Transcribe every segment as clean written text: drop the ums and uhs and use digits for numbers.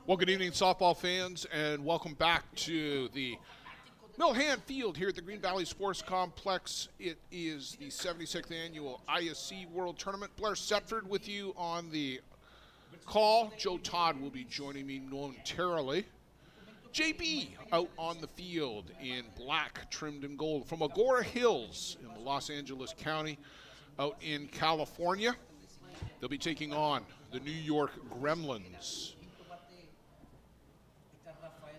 Well, good evening, softball fans, and welcome back to the Milham Field here at the Green Valley Sports Complex. It is the 76th Annual ISC World Tournament. Blair Setford with you on the call. Joe Todd will be joining me momentarily. JB out on the field in black, trimmed in gold from Agoura Hills in the Los Angeles County out in California. They'll be taking on the New York Gremlins.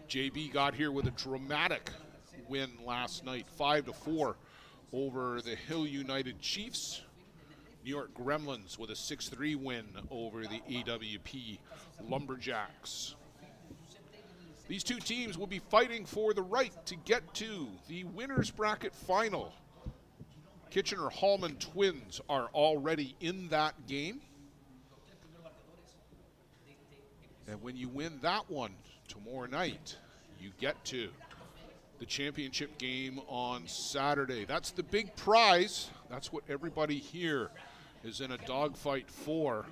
JB got here with a dramatic win last night, 5-4 over the Hill United Chiefs. New York Gremlins with a 6-3 win over the AWP Lumberjacks. These two teams will be fighting for the right to get to the winner's bracket final. Kitchener-Hallman Twins are already in that game. And when you win that one tomorrow night, you get to the championship game on Saturday. That's the big prize. That's what everybody here is in a dogfight for.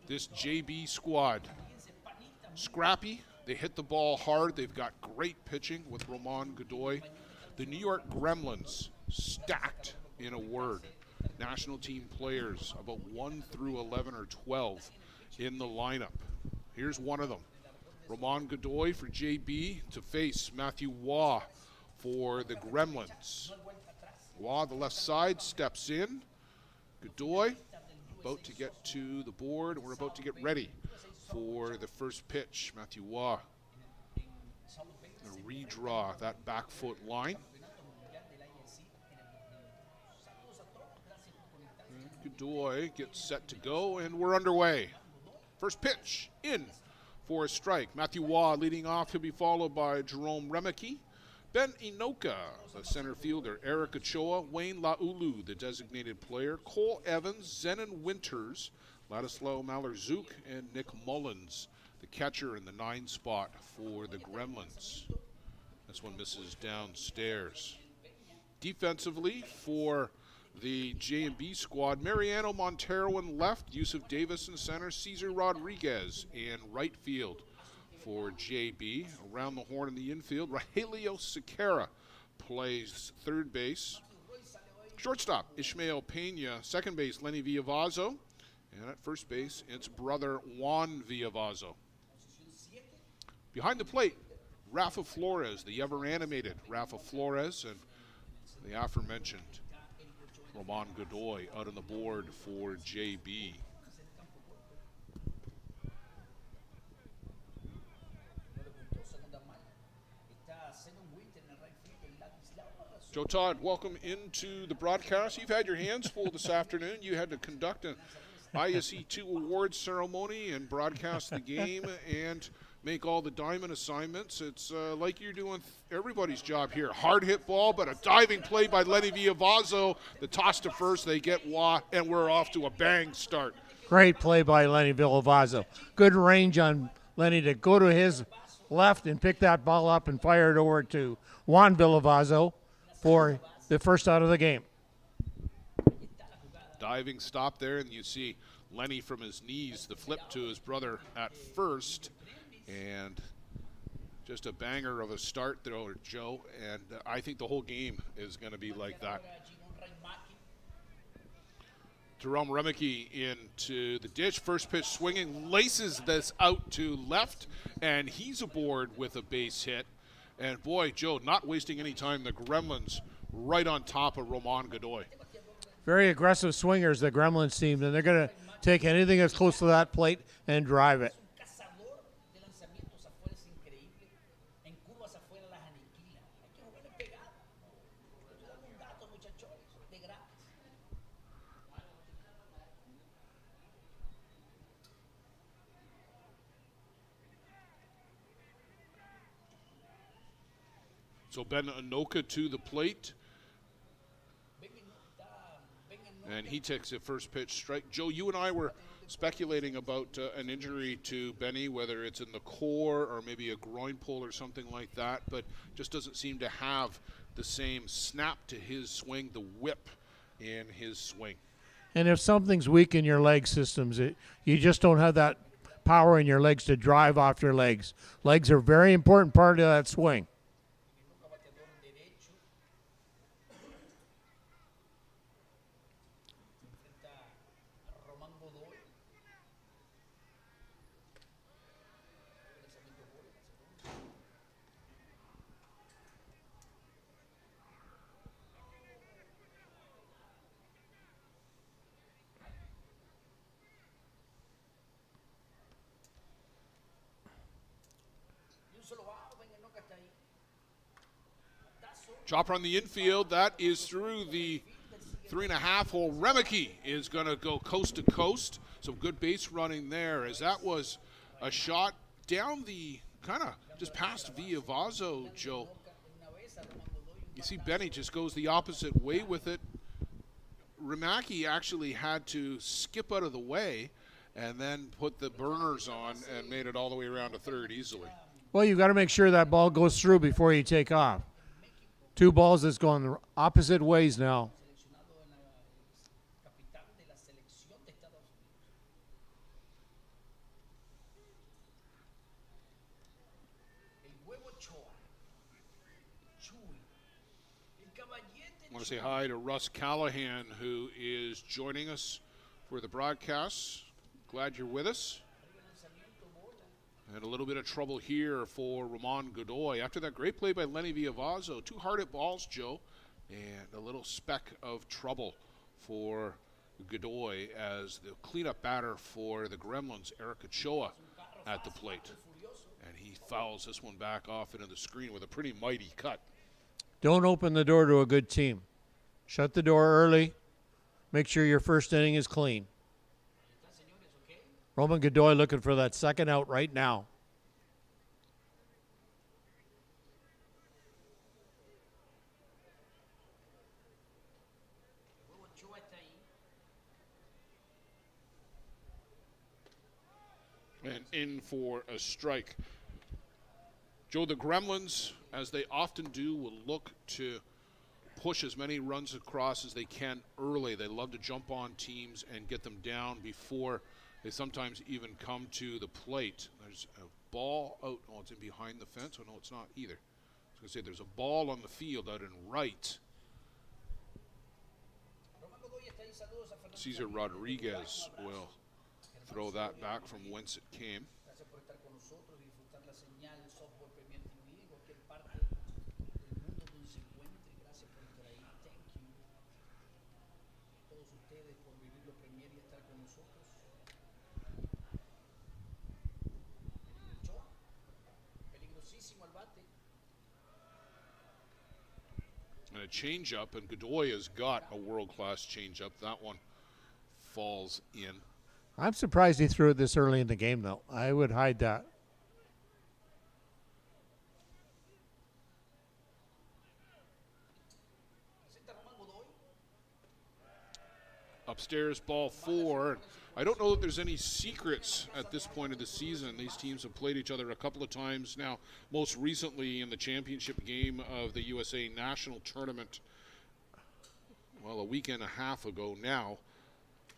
This JB squad, scrappy. They hit the ball hard. They've got great pitching with Roman Godoy. The New York Gremlins, stacked in a word. National team players, about 1 through 11 or 12 in the lineup. Here's one of them. Roman Godoy for JB to face Matthew Waugh for the Gremlins. Waugh, the left side, steps in. Godoy about to get to the board. We're about to get ready for the first pitch. Matthew Waugh gonna redraw that back foot line. Godoy gets set to go, and we're underway. First pitch in for a strike. Matthew Waugh leading off. He'll be followed by Jerome Remeke, Ben Inoka, the center fielder, Eric Ochoa, Wayne Laulu, the designated player, Cole Evans, Zenon Winters, Ladislao Malarzouk, and Nick Mullins, the catcher in the 9 spot for the Gremlins. This one misses downstairs. Defensively for the J&B squad, Mariano Montero in left, Yusuf Davis in center, Cesar Rodriguez in right field for JB. Around the horn in the infield, Rahelio Sequeira plays third base. Shortstop, Ishmael Pena. Second base, Lenny Villavazo. And at first base, it's brother Juan Villavazo. Behind the plate, Rafa Flores, the ever-animated Rafa Flores, and the aforementioned Roman Godoy out on the board for JB. Joe Todd, welcome into the broadcast. You've had your hands full this afternoon. You had to conduct an ISE 2 awards ceremony and broadcast the game and make all the diamond assignments. It's like you're doing everybody's job here. Hard hit ball, but a diving play by Lenny Villavazo. The toss to first, they get Waugh, and we're off to a bang start. Great play by Lenny Villavazo. Good range on Lenny to go to his left and pick that ball up and fire it over to Juan Villavazo for the first out of the game. Diving stop there, and you see Lenny from his knees, the flip to his brother at first. And just a banger of a start there, Joe. And I think the whole game is going to be like that. Jerome Remeke into the ditch. First pitch swinging, laces this out to left, and he's aboard with a base hit. And boy, Joe, not wasting any time. The Gremlins right on top of Roman Godoy. Very aggressive swingers, the Gremlins team, and they're going to take anything that's close to that plate and drive it. So Ben Inoka to the plate. And he takes a first pitch strike. Joe, you and I were speculating about an injury to Benny, whether it's in the core or maybe a groin pull or something like that, but just doesn't seem to have the same snap to his swing, the whip in his swing. And if something's weak in your leg systems, you just don't have that power in your legs to drive off your legs. Legs are a very important part of that swing. Chopper on the infield. That is through the 3.5 hole. Remeke is going to go coast to coast. Some good base running there, as that was a shot down the kind of just past Villavazo, Joe. You see Benny just goes the opposite way with it. Remeke actually had to skip out of the way and then put the burners on and made it all the way around to third easily. Well, you got to make sure that ball goes through before you take off. Two balls that's going the opposite ways now. I want to say hi to Russ Callahan, who is joining us for the broadcast. Glad you're with us. And a little bit of trouble here for Ramon Godoy. After that great play by Lenny Villavazo, 2 hard hit balls, Joe, and a little speck of trouble for Godoy as the cleanup batter for the Gremlins, Eric Ochoa, at the plate. And he fouls this one back off into the screen with a pretty mighty cut. Don't open the door to a good team. Shut the door early. Make sure your first inning is clean. Roman Godoy looking for that second out right now. And in for a strike. Joe, the Gremlins, as they often do, will look to push as many runs across as they can early. They love to jump on teams and get them down before they sometimes even come to the plate. There's a ball out. Oh, it's in behind the fence. Oh, no, it's not either. I was going to say there's a ball on the field out in right. Cesar Rodriguez will throw that back from whence it came. And a changeup, and Godoy has got a world-class changeup. That one falls in. I'm surprised he threw it this early in the game, though. I would hide that. Upstairs, ball 4. I don't know that there's any secrets at this point of the season. These teams have played each other a couple of times now, most recently in the championship game of the USA National Tournament, well, a week and a half ago now.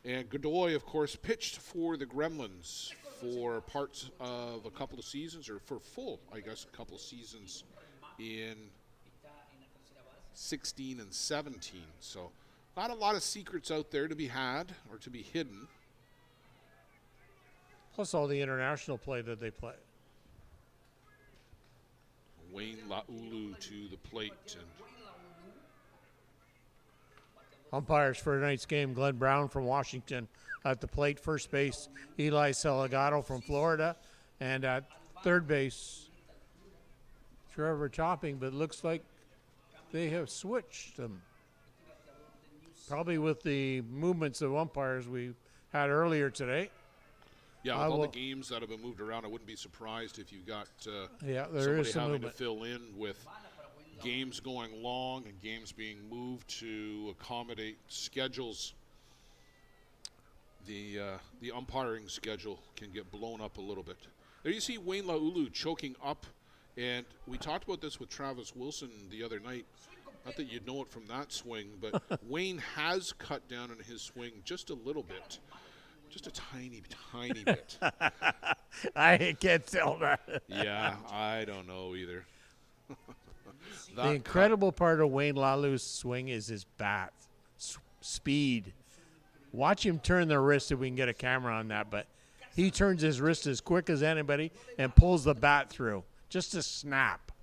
And Godoy, of course, pitched for the Gremlins for parts of a couple of seasons, or for full, I guess, a couple of seasons in 16 and 17. So not a lot of secrets out there to be had or to be hidden. Plus all the international play that they play. Wayne Laulu to the plate. And umpires for tonight's game, Glenn Brown from Washington at the plate. First base, Eli Salgado from Florida. And at third base, Trevor Topping, but looks like they have switched them. Probably with the movements of umpires we had earlier today. Yeah, with all the games that have been moved around, I wouldn't be surprised if you got somebody having movement to fill in with games going long and games being moved to accommodate schedules. The umpiring schedule can get blown up a little bit. There you see Wayne Laulu choking up, and we talked about this with Travis Wilson the other night. Not that you'd know it from that swing, but Wayne has cut down on his swing just a little bit. Just a tiny, tiny bit. I can't tell that. Yeah, I don't know either. The incredible part of Wayne Lalu's swing is his bat speed. Watch him turn the wrist if we can get a camera on that, but he turns his wrist as quick as anybody and pulls the bat through. Just a snap.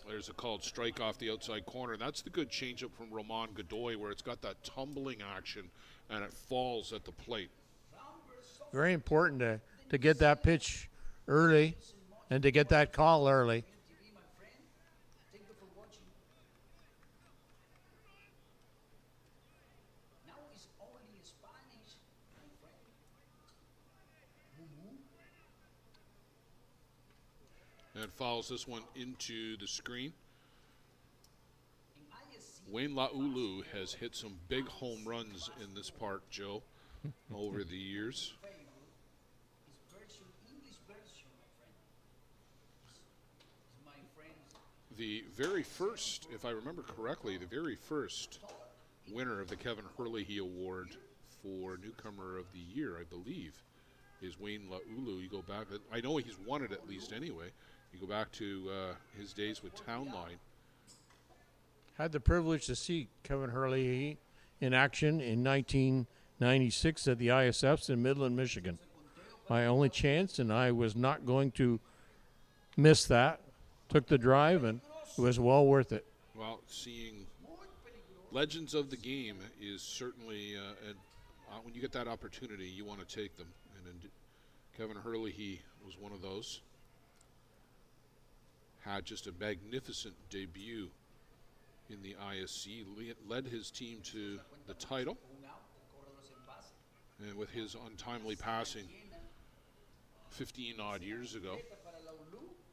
There's a called strike off the outside corner. That's the good changeup from Roman Godoy where it's got that tumbling action and it falls at the plate. Very important to get that pitch early and to get that call early. And fouls this one into the screen. Wayne Laulu has hit some big home runs in this park, Joe, over the years. The very first, if I remember correctly, the very first winner of the Kevin Hurley Award for Newcomer of the Year, I believe, is Wayne Laulu. You go back, I know he's won it at least anyway. You go back to his days with Townline. Had the privilege to see Kevin Hurley in action in 1996 at the ISFs in Midland, Michigan. My only chance, and I was not going to miss that. Took the drive, and it was well worth it. Well, seeing legends of the game is certainly, when you get that opportunity, you want to take them. And Kevin Hurley, he was one of those. Had just a magnificent debut in the ISC, led his team to the title, and with his untimely passing 15-odd years ago,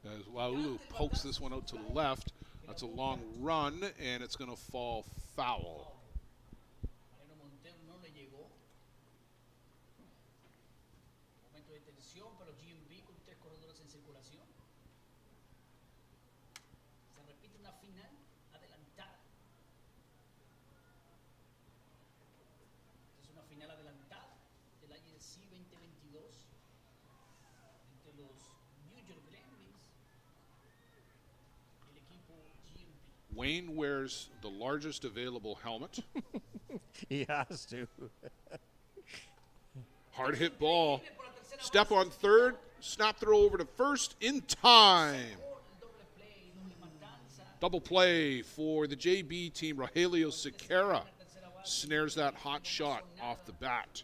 as Laulu pokes this one out to the left, that's a long run, and it's going to fall foul. Wayne wears the largest available helmet. He has to. Hard hit ball. Step on third. Snap throw over to first in time. Double play for the JB team. Rogelio Sequeira snares that hot shot off the bat.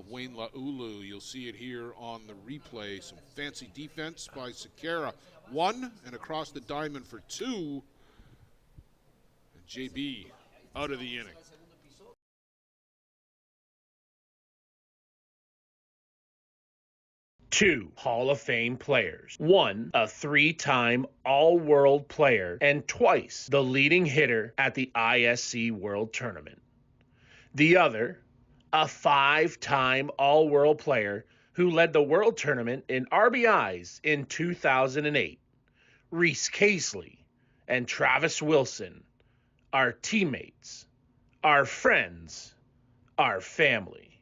Wayne Laulu, you'll see it here on the replay. Some fancy defense by Sequeira. One, and across the diamond for two. JB out of the inning. Two Hall of Fame players. One, a three-time All-World player and twice the leading hitter at the ISC World Tournament. The other, a five-time All-World player who led the World Tournament in RBIs in 2008. Reese Casely and Travis Wilson, our teammates, our friends, our family.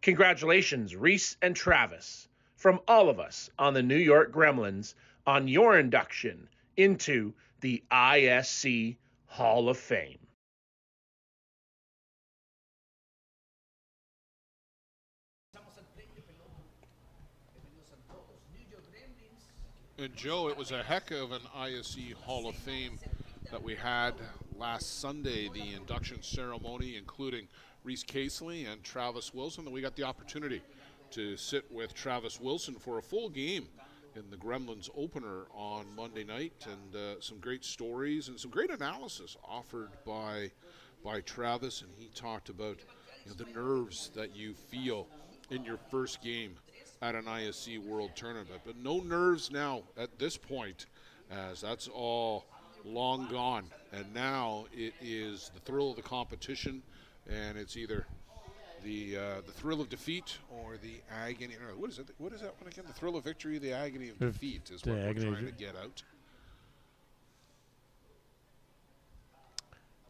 Congratulations, Reese and Travis, from all of us on the New York Gremlins on your induction into the ISC Hall of Fame. And Joe, it was a heck of an ISC Hall of Fame that we had last Sunday, the induction ceremony, including Reese Casely and Travis Wilson. And we got the opportunity to sit with Travis Wilson for a full game in the Gremlins opener on Monday night, and some great stories and some great analysis offered by Travis. And he talked about the nerves that you feel in your first game at an ISC World Tournament, but no nerves now at this point, as that's all long gone. And now it is the thrill of the competition, and it's either the thrill of defeat or the agony. What is it? What is that one again? The thrill of victory, the agony of defeat is what we're trying to get out.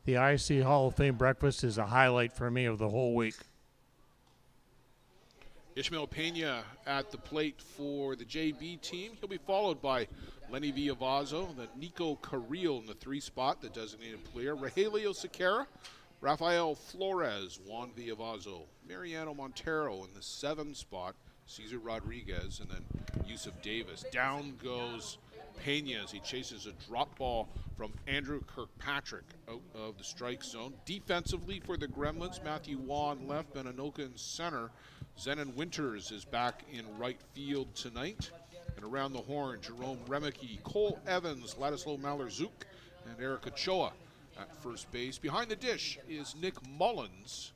The IC Hall of Fame breakfast is a highlight for me of the whole week. Ishmael Pena at the plate for the JB team. He'll be followed by Lenny Villavazo, then Nico Carril in the 3 spot, the designated player. Rogelio Sequeira, Rafael Flores, Juan Villavazo, Mariano Montero in the 7 spot, Cesar Rodriguez, and then Yusuf Davis. Down goes Pena as he chases a drop ball from Andrew Kirkpatrick out of the strike zone. Defensively for the Gremlins, Matthew Waugh in left, Benanoka in center. Zenon Winters is back in right field tonight. And around the horn, Jerome Remeke, Cole Evans, Ladislav Malerzuk, and Eric Ochoa at first base. Behind the dish is Nick Mullins.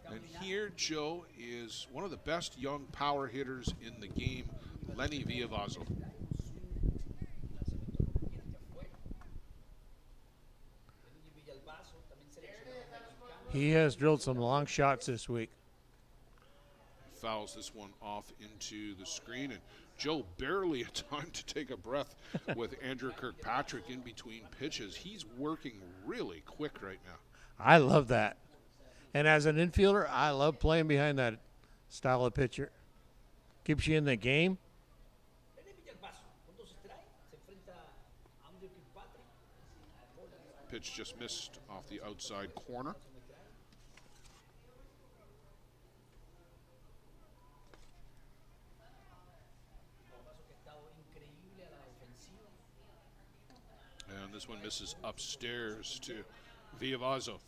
And here, Joe, is one of the best young power hitters in the game, Lenny Villavazo. He has drilled some long shots this week. Fouls this one off into the screen, and Joe barely had time to take a breath with Andrew Kirkpatrick in between pitches. He's working really quick right now. I love that. And as an infielder, I love playing behind that style of pitcher. Keeps you in the game. Pitch just missed off the outside corner. And this one misses upstairs to Villavazo.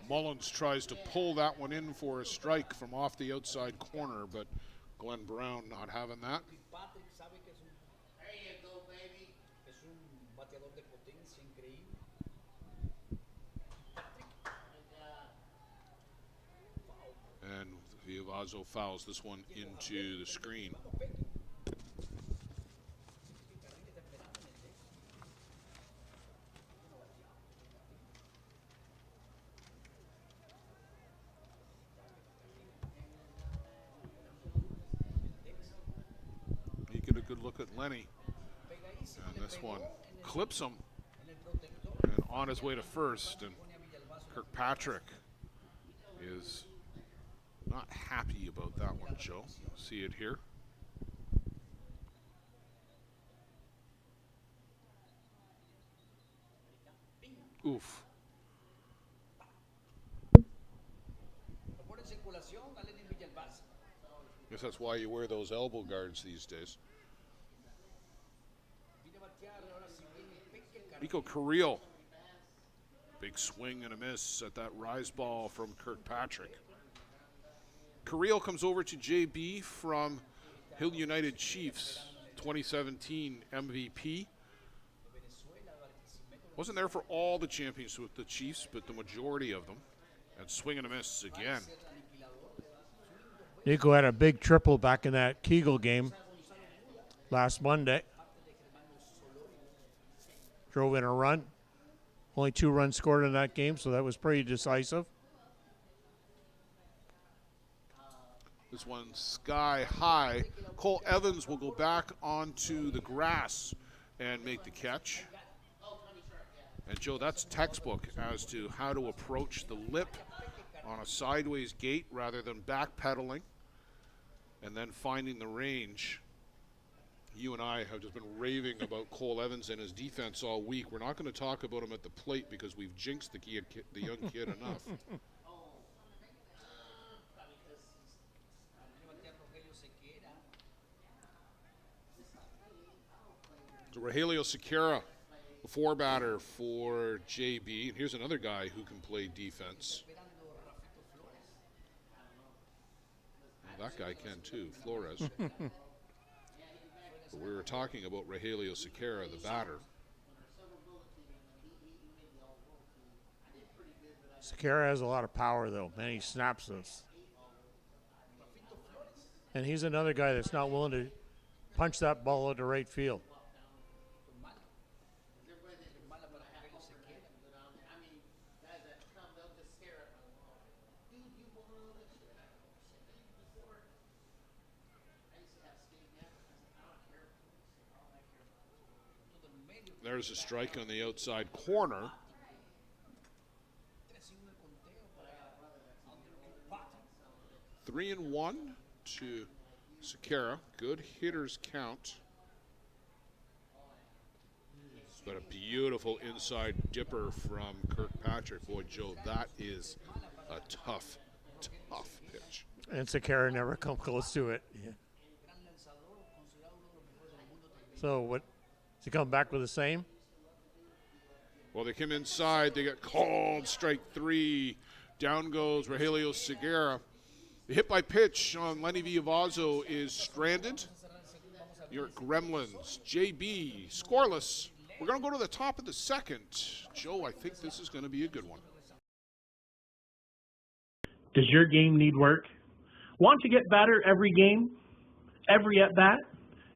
Mullins tries to pull that one in for a strike from off the outside corner, but Glenn Brown not having that. And Villavazo fouls this one into the screen. You get a good look at Lenny. And this one clips him. And on his way to first. And Kirkpatrick is not happy about that one, Joe. See it here. Oof. Guess that's why you wear those elbow guards these days. Nico Carril. Big swing and a miss at that rise ball from Kirkpatrick. Carril comes over to JB from Hill United Chiefs, 2017 MVP. Wasn't there for all the championships with the Chiefs, but the majority of them. And swing and a miss again. Nico had a big triple back in that Kegel game last Monday. Drove in a run. Only 2 runs scored in that game, so that was pretty decisive. This one sky high. Cole Evans will go back onto the grass and make the catch. And Joe, that's textbook as to how to approach the lip on a sideways gate rather than backpedaling and then finding the range. You and I have just been raving about Cole Evans and his defense all week. We're not going to talk about him at the plate because we've jinxed the young kid enough. So Rogelio Sequeira, the 4-batter for JB. And here's another guy who can play defense. Well, that guy can too, Flores. But we were talking about Rogelio Sequeira, the batter. Sequeira has a lot of power, though. Man, he snaps us. And he's another guy that's not willing to punch that ball into right field. There's a strike on the outside corner. Three and one to Sakara. Good hitters count. But a beautiful inside dipper from Kirkpatrick. Boy, Joe, that is a tough pitch. And Sakara never come close to it. Yeah. So what? Is he coming back with the same? Well, they came inside. They got called strike three. Down goes Rogelio Segura. The hit by pitch on Lenny Villalbazo is stranded. New York Gremlins, JB, scoreless. We're going to go to the top of the second. Joe, I think this is going to be a good one. Does your game need work? Want to get better every game? Every at-bat?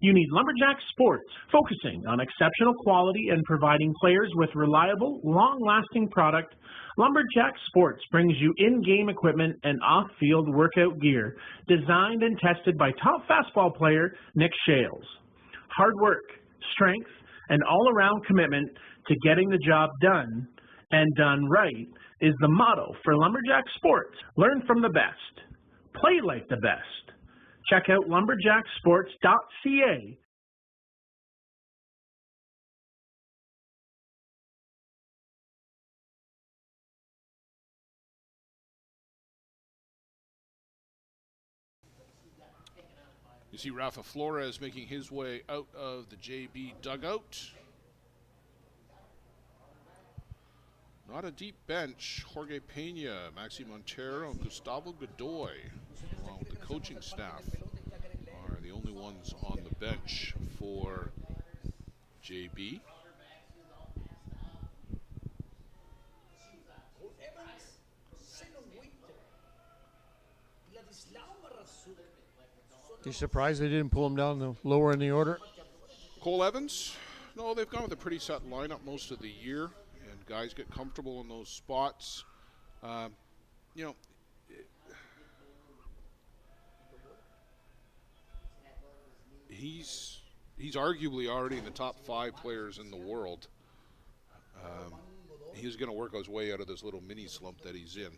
You need Lumberjack Sports, focusing on exceptional quality and providing players with reliable, long-lasting product. Lumberjack Sports brings you in-game equipment and off-field workout gear, designed and tested by top fastball player Nick Shales. Hard work, strength, and all-around commitment to getting the job done, and done right, is the motto for Lumberjack Sports. Learn from the best. Play like the best. Check out lumberjacksports.ca. You see Rafa Flores making his way out of the JB dugout. Not a deep bench. Jorge Pena, Maxi Montero, and Gustavo Godoy, along with the coaching staff, are the only ones on the bench for JB. You surprised they didn't pull him down the lower in the order? Cole Evans? No, they've gone with a pretty set lineup most of the year, and guys get comfortable in those spots. You know, he's arguably already in the top 5 players in the world. He's going to work his way out of this little mini slump that he's in.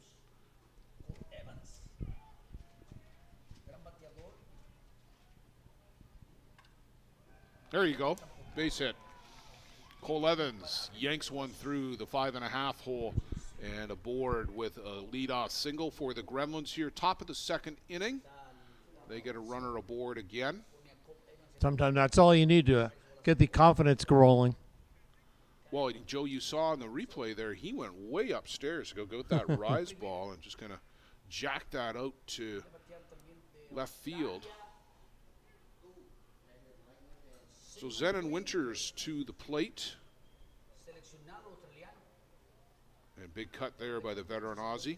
There you go, base hit. Cole Evans yanks one through the 5.5 hole and aboard with a leadoff single for the Gremlins here. Top of the second inning. They get a runner aboard again. Sometimes that's all you need to get the confidence rolling. Well, Joe, you saw in the replay there, he went way upstairs to go get that rise ball and just kind of jack that out to left field. So Zenon Winters to the plate. And big cut there by the veteran Aussie.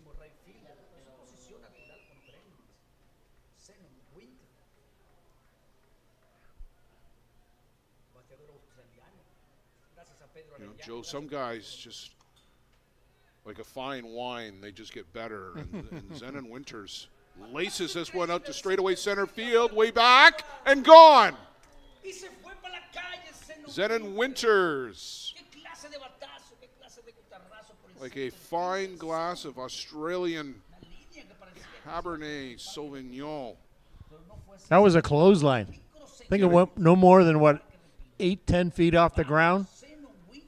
You know, Joe, some guys just, like a fine wine, they just get better. And Zenon Winters laces this one out to straightaway center field, way back, and gone. Zenon Winters, like a fine glass of Australian Cabernet Sauvignon. That was a clothesline. I think it went no more than, 8-10 feet off the ground.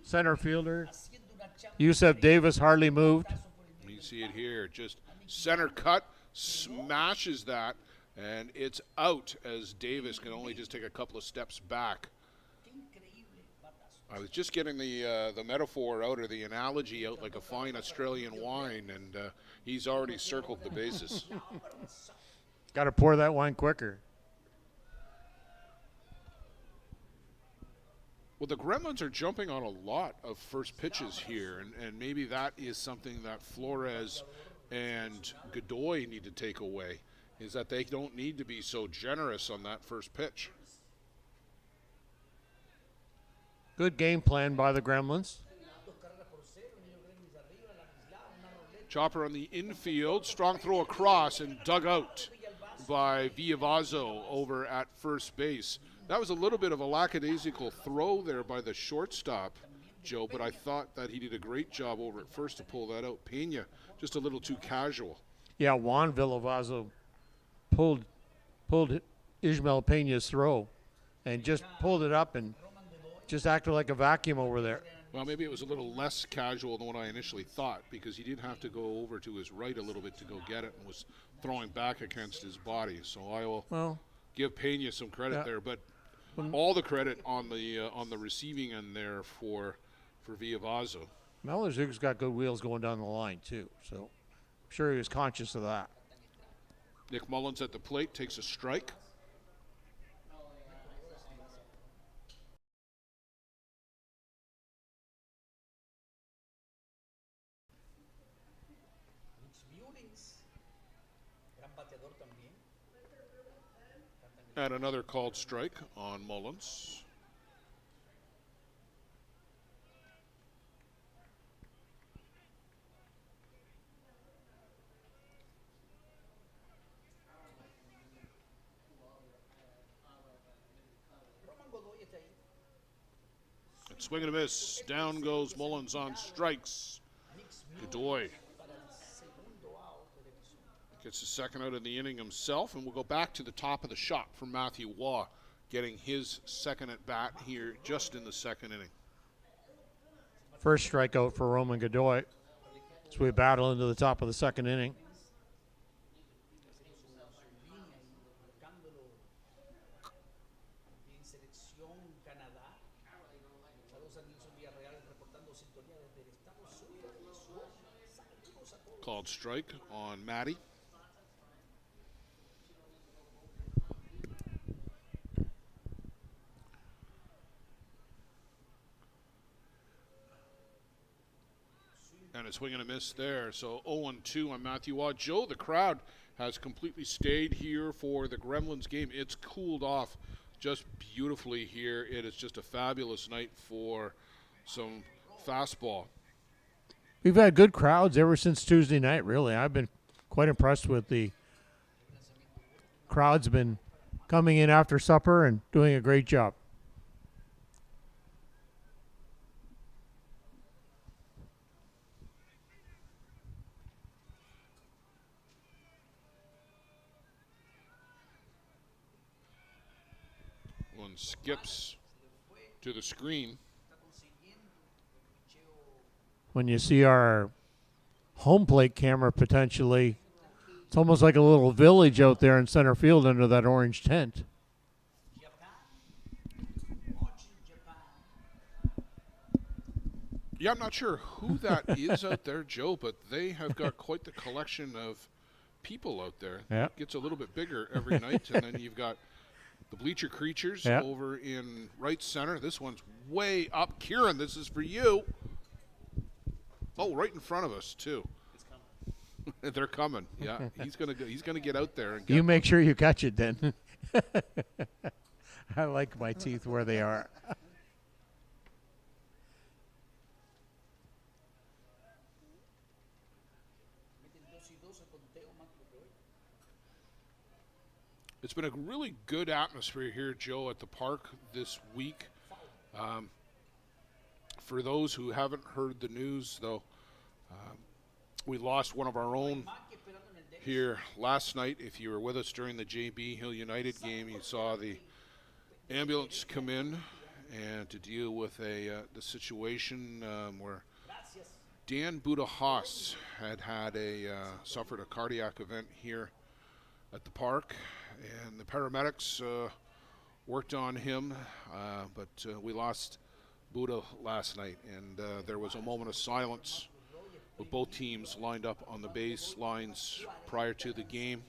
Center fielder Yusef Davis hardly moved. You see it here, just center cut, smashes that, and it's out as Davis can only just take a couple of steps back. I was just getting the metaphor out, or the analogy out, like a fine Australian wine, and he's already circled the bases. Got to pour that wine quicker. Well, the Gremlins are jumping on a lot of first pitches here, and maybe that is something that Flores and Godoy need to take away, is that they don't need to be so generous on that first pitch. Good game plan by the Gremlins. Chopper on the infield. Strong throw across and dug out by Villavazo over at first base. That was a little bit of a lackadaisical throw there by the shortstop, Joe, but I thought that he did a great job over at first to pull that out. Pena, just a little too casual. Yeah, Juan Villavazo pulled Ismael Pena's throw and just pulled it up and just acted like a vacuum over there. Well, maybe it was a little less casual than what I initially thought, because he did have to go over to his right a little bit to go get it and was throwing back against his body. So I will give Pena some credit there, but all the credit on the receiving end there for Villavazo. Malazuk's got good wheels going down the line too, so I'm sure he was conscious of that. Nick Mullins at the plate takes a strike. And another called strike on Mullins. And swing and a miss. Down goes Mullins on strikes. Godoy gets the second out of the inning himself, and we'll go back to the top of the shop for Matthew Waugh, getting his second at bat here just in the second inning. First strikeout for Roman Godoy as we battle into the top of the second inning. Called strike on Matty. And a swing and a miss there. So 0-2 on Matthew Waugh. Joe, the crowd has completely stayed here for the Gremlins game. It's cooled off just beautifully here. It is just a fabulous night for some fastball. We've had good crowds ever since Tuesday night, really. I've been quite impressed with the crowds. Been coming in after supper and doing a great job. One skips to the screen. When you see our home plate camera potentially, it's almost like a little village out there in center field under that orange tent. Yeah, I'm not sure who that is out there, Joe, but they have got quite the collection of people out there. Yeah. It gets a little bit bigger every night, and then you've got the bleacher creatures over in right center. This one's way up. Kieran, this is for you. Oh, right in front of us too. They're coming. Yeah, he's gonna get out there and get You make sure you catch it then. I like my teeth where they are. It's been a really good atmosphere here, Joe, at the park this week. For those who haven't heard the news, though, we lost one of our own here last night. If you were with us during the JB Hill United game, you saw the ambulance come in and to deal with the situation where Dan Buda-Haas had suffered a cardiac event here at the park, and the paramedics worked on him, but we lost Buda last night, and there was a moment of silence with both teams lined up on the base lines prior to the game.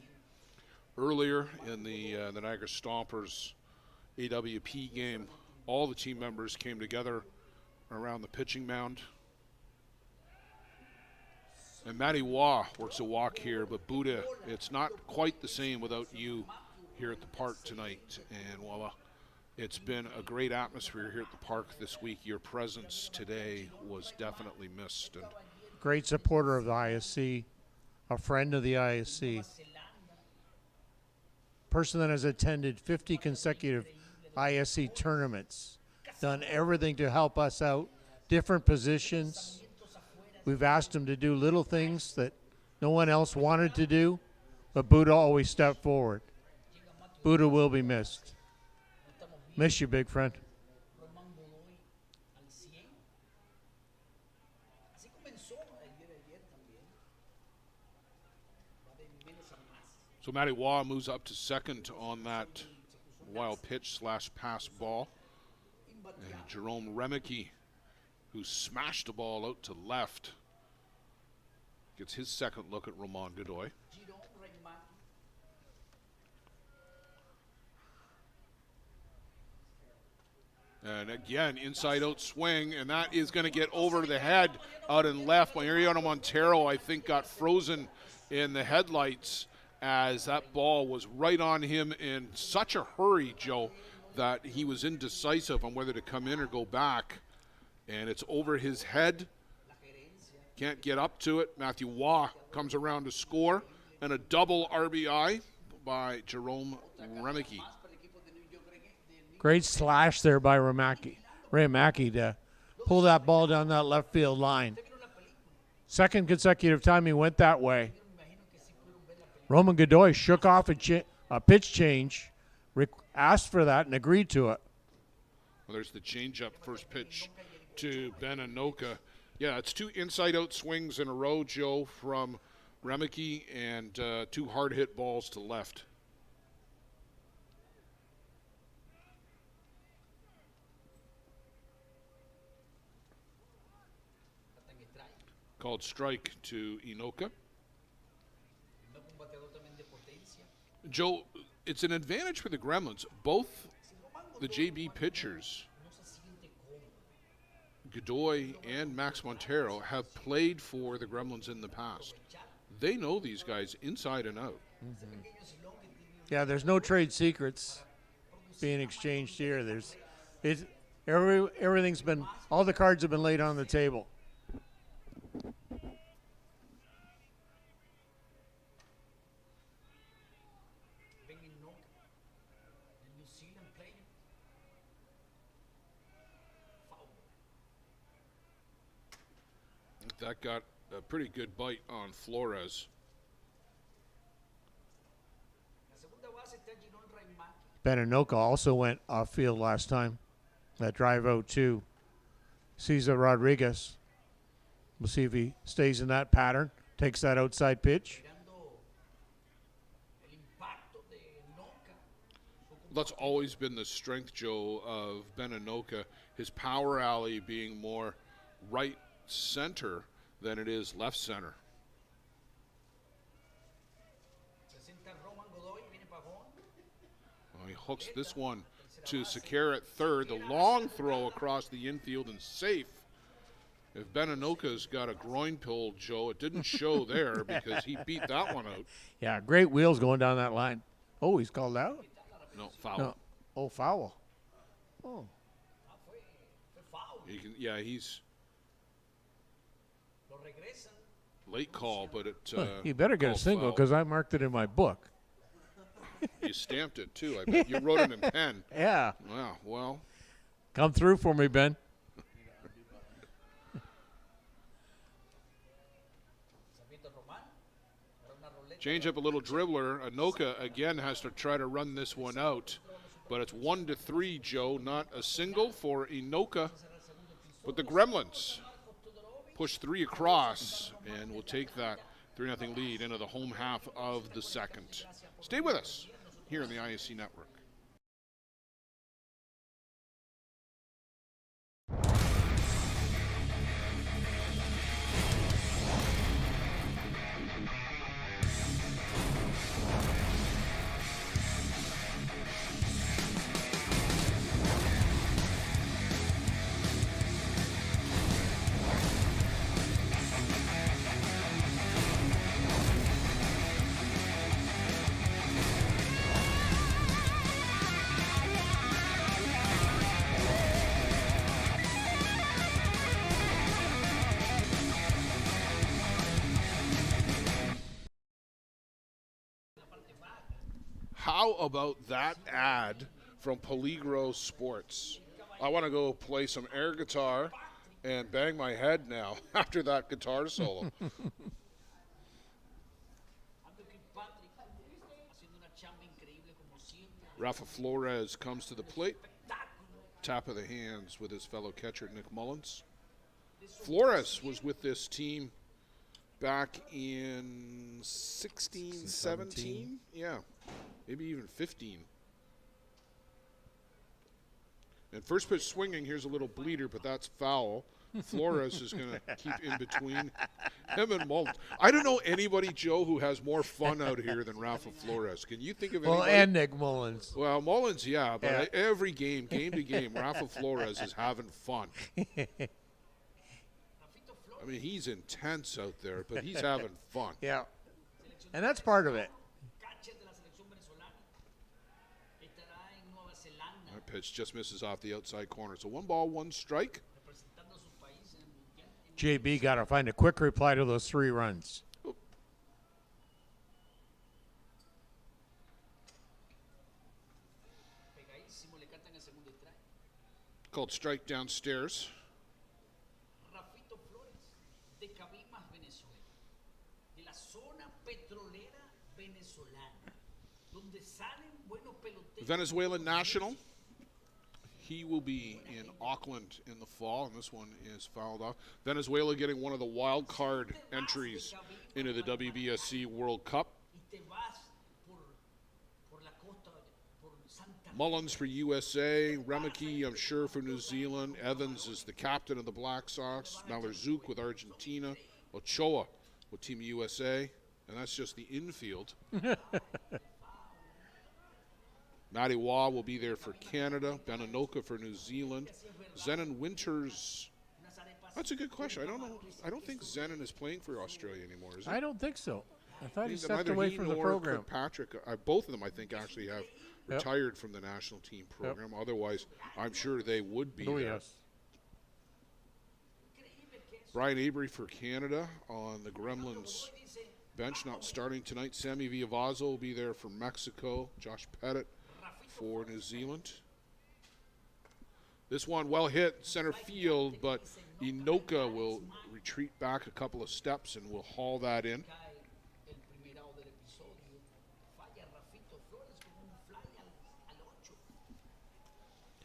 Earlier in the Niagara Stompers AWP game, all the team members came together around the pitching mound. And Matty Waugh works a walk here, but Buda, it's not quite the same without you here at the park tonight. And voila. It's been a great atmosphere here at the park this week. Your presence today was definitely missed. And great supporter of the ISC, a friend of the ISC, person that has attended 50 consecutive ISC tournaments, done everything to help us out, different positions. We've asked him to do little things that no one else wanted to do, but Buddha always stepped forward. Buddha will be missed. Miss you, big friend. So Matty Waugh moves up to second on that wild pitch / pass ball. And Jerome Remeke, who smashed the ball out to left, gets his second look at Roman Godoy. And again, inside out swing, and that is going to get over the head out and left. Mariano Montero, I think, got frozen in the headlights as that ball was right on him in such a hurry, Joe, that he was indecisive on whether to come in or go back. And it's over his head. Can't get up to it. Matthew Waugh comes around to score. And a double RBI by Jerome Remeke. Great slash there by Remeke to pull that ball down that left field line. Second consecutive time he went that way. Roman Godoy shook off a pitch change, asked for that, and agreed to it. Well, there's the changeup first pitch to Ben Anoka. Yeah, it's two inside-out swings in a row, Joe, from Remeke, and two hard-hit balls to left. Called strike to Inoka. Joe, it's an advantage for the Gremlins. Both the JB pitchers, Godoy and Max Montero, have played for the Gremlins in the past. They know these guys inside and out. Mm-hmm. Yeah, there's no trade secrets being exchanged here. Everything's been, all the cards have been laid on the table. That got a pretty good bite on Flores. Ben Anoka also went off field last time. That drive out to Cesar Rodriguez. We'll see if he stays in that pattern. Takes that outside pitch. That's always been the strength, Joe, of Ben Anoka. His power alley being more right center than it is left center. Well, he hooks this one to Sequeira at third. The long throw across the infield and safe. If Ben Anoka's got a groin pull, Joe, it didn't show there because he beat that one out. Yeah, great wheels going down that line. Oh, he's called out? No, foul. No. Oh, foul. Oh. He's late call, but it. He better get a single because I marked it in my book. You stamped it too. I bet you wrote it in pen. Yeah. Wow. Well. Come through for me, Ben. Change up a little dribbler. Anoka again has to try to run this one out, but it's 1-3, Joe. Not a single for Inoka, but the Gremlins push 3 across, and we'll take that 3-0 lead into the home half of the second. Stay with us here on the ISC Network. How about that ad from Peligro Sports? I want to go play some air guitar and bang my head now after that guitar solo. Rafa Flores comes to the plate. Tap of the hands with his fellow catcher, Nick Mullins. Flores was with this team back in 16, 17? Yeah, maybe even 15. And first pitch swinging, here's a little bleeder, but that's foul. Flores is going to keep in between him and Mullins. I don't know anybody, Joe, who has more fun out here than Rafa Flores. Can you think of anybody? Well, and Nick Mullins. Well, Mullins, yeah, but every game to game, Rafa Flores is having fun. I mean, he's intense out there, but he's having fun. Yeah, and that's part of it. That pitch just misses off the outside corner. So 1 ball, 1 strike. JB got to find a quick reply to those 3 runs. Called strike downstairs. Venezuelan national. He will be in Auckland in the fall, and this one is fouled off. Venezuela getting one of the wild card entries into the WBSC World Cup. Mullins for USA, Remeke, I'm sure, for New Zealand. Evans is the captain of the Black Sox. Malazuk with Argentina. Ochoa with Team USA. And that's just the infield. Matty Waugh will be there for Canada. Beninoka for New Zealand. Zenon Winters. That's a good question. I don't know. I don't think Zenon is playing for Australia anymore, is he? I don't think so. I thought he stepped Neither away he from the nor program. Kirkpatrick, both of them, I think, actually have retired from the national team program. Otherwise, I'm sure they would be there. Yes. Brian Avery for Canada on the Gremlins bench, not starting tonight. Sammy Villavazo will be there for Mexico. Josh Pettit for New Zealand. This one well hit center field, but Inoka will retreat back a couple of steps and will haul that in.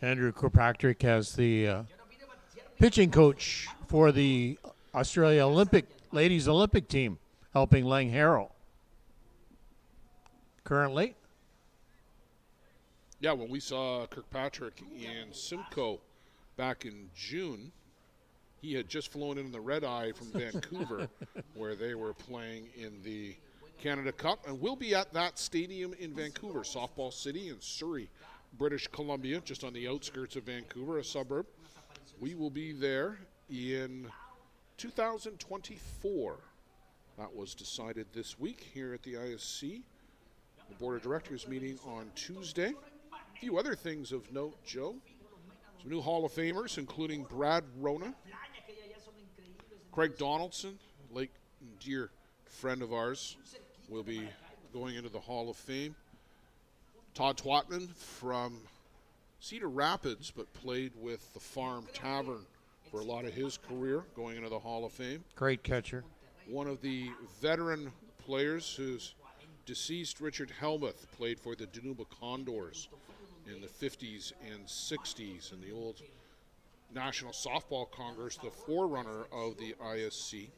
Andrew Kirkpatrick has the pitching coach for the Australia ladies Olympic team, helping Lang Harrell. Currently. Yeah, when we saw Kirkpatrick in Simcoe back in June, he had just flown in the red eye from Vancouver, where they were playing in the Canada Cup, and we'll be at that stadium in Vancouver, Softball City in Surrey, British Columbia, just on the outskirts of Vancouver, a suburb. We will be there in 2024. That was decided this week here at the ISC. The Board of Directors meeting on Tuesday. A few other things of note, Joe. Some new Hall of Famers, including Brad Rona, Craig Donaldson, late and dear friend of ours, will be going into the Hall of Fame. Todd Twatman from Cedar Rapids, but played with the Farm Tavern for a lot of his career, going into the Hall of Fame. Great catcher. One of the veteran players who's deceased, Richard Helmuth, played for the Danuba Condors in the 50s and 60s in the old National Softball Congress, the forerunner of the ISC.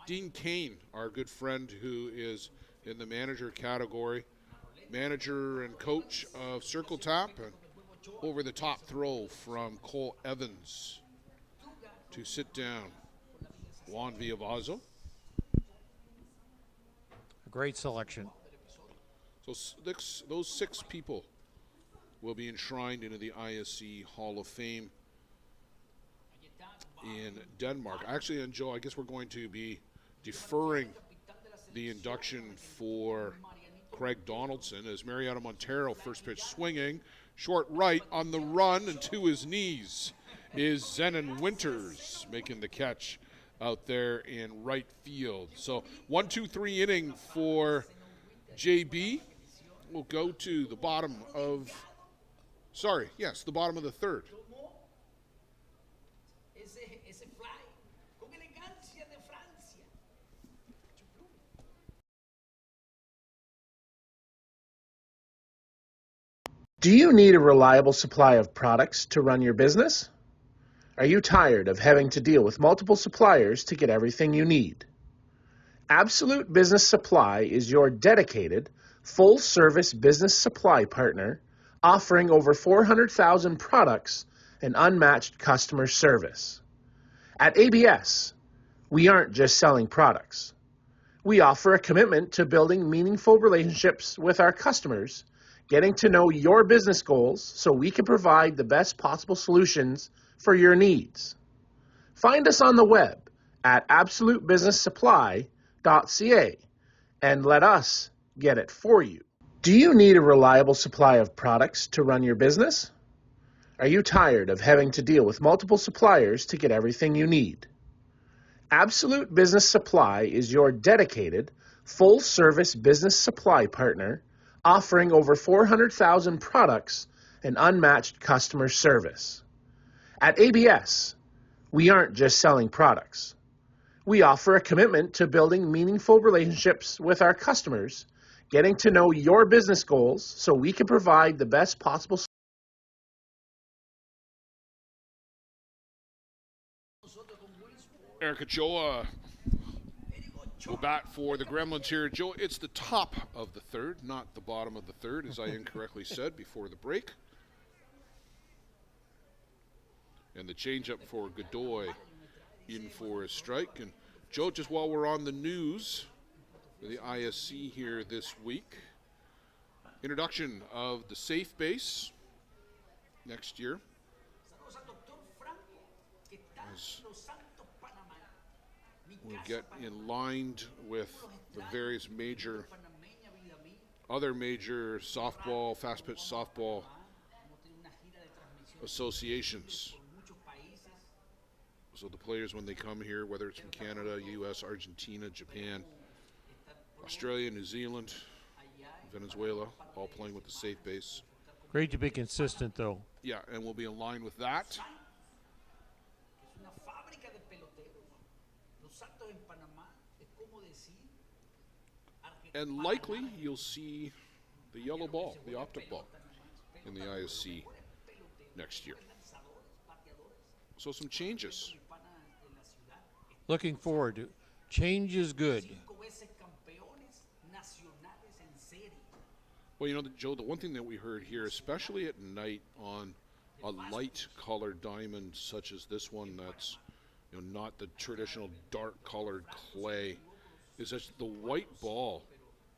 Dean Kane, our good friend who is in the manager category, manager and coach of Circle Tap, and over the top throw from Cole Evans to sit down Juan Villavazo. A great selection. So those 6 people will be enshrined into the ISC Hall of Fame in Denmark. Actually, and Joe, I guess we're going to be deferring the induction for Craig Donaldson as Mariano Montero, first pitch swinging, short right on the run and to his knees is Zenon Winters making the catch out there in right field. So 1-2-3 inning for JB will go to the bottom of, the bottom of the third. Do you need a reliable supply of products to run your business? Are you tired of having to deal with multiple suppliers to get everything you need? Absolute Business Supply is your dedicated, full-service business supply partner offering over 400,000 products and unmatched customer service. At ABS, we aren't just selling products. We offer a commitment to building meaningful relationships with our customers, getting to know your business goals so we can provide the best possible solutions for your needs. Find us on the web at absolutebusinesssupply.ca and let us get it for you. Do you need a reliable supply of products to run your business? Are you tired of having to deal with multiple suppliers to get everything you need? Absolute Business Supply is your dedicated, full-service business supply partner offering over 400,000 products and unmatched customer service. At ABS, we aren't just selling products. We offer a commitment to building meaningful relationships with our customers, getting to know your business goals so we can provide the best possible solutions. Eric Ochoa will bat for the Gremlins here. Joe, it's the top of the third, not the bottom of the third, as I incorrectly said before the break. And the changeup for Godoy in for a strike. And Joe, just while we're on the news for the ISC here this week, introduction of the safe base next year. As we'll get in line with the various other major softball, fast pitch softball associations. So the players, when they come here, whether it's from Canada, US, Argentina, Japan, Australia, New Zealand, Venezuela, all playing with the safe base. Great to be consistent, though. Yeah, and we'll be in line with that. And likely you'll see the yellow ball, the optic ball, in the ISC next year. So some changes. Looking forward to it. Change is good. Well, you know, Joe, the one thing that we heard here, especially at night on a light-colored diamond such as this one that's, you know, not the traditional dark-colored clay, is that the white ball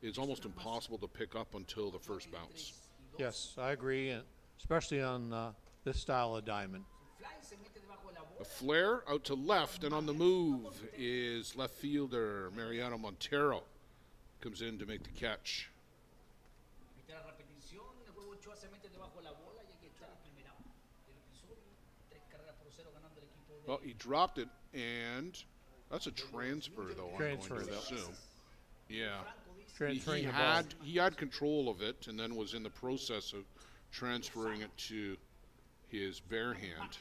is almost impossible to pick up until the first bounce. Yes, I agree, and especially on this style of diamond. A flare out to left, and on the move is left fielder Mariano Montero. Comes in to make the catch. Well, he dropped it, and that's a transfer, though, Transfer, I'm going to though. assume. Yeah. Transferring the ball. He had control of it and then was in the process of transferring it to his bare hand.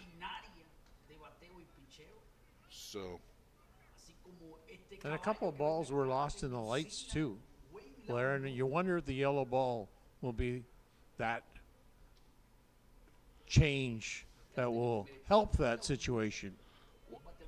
So. And a couple of balls were lost in the lights, too, Blair, and you wonder if the yellow ball will be that change that will help that situation.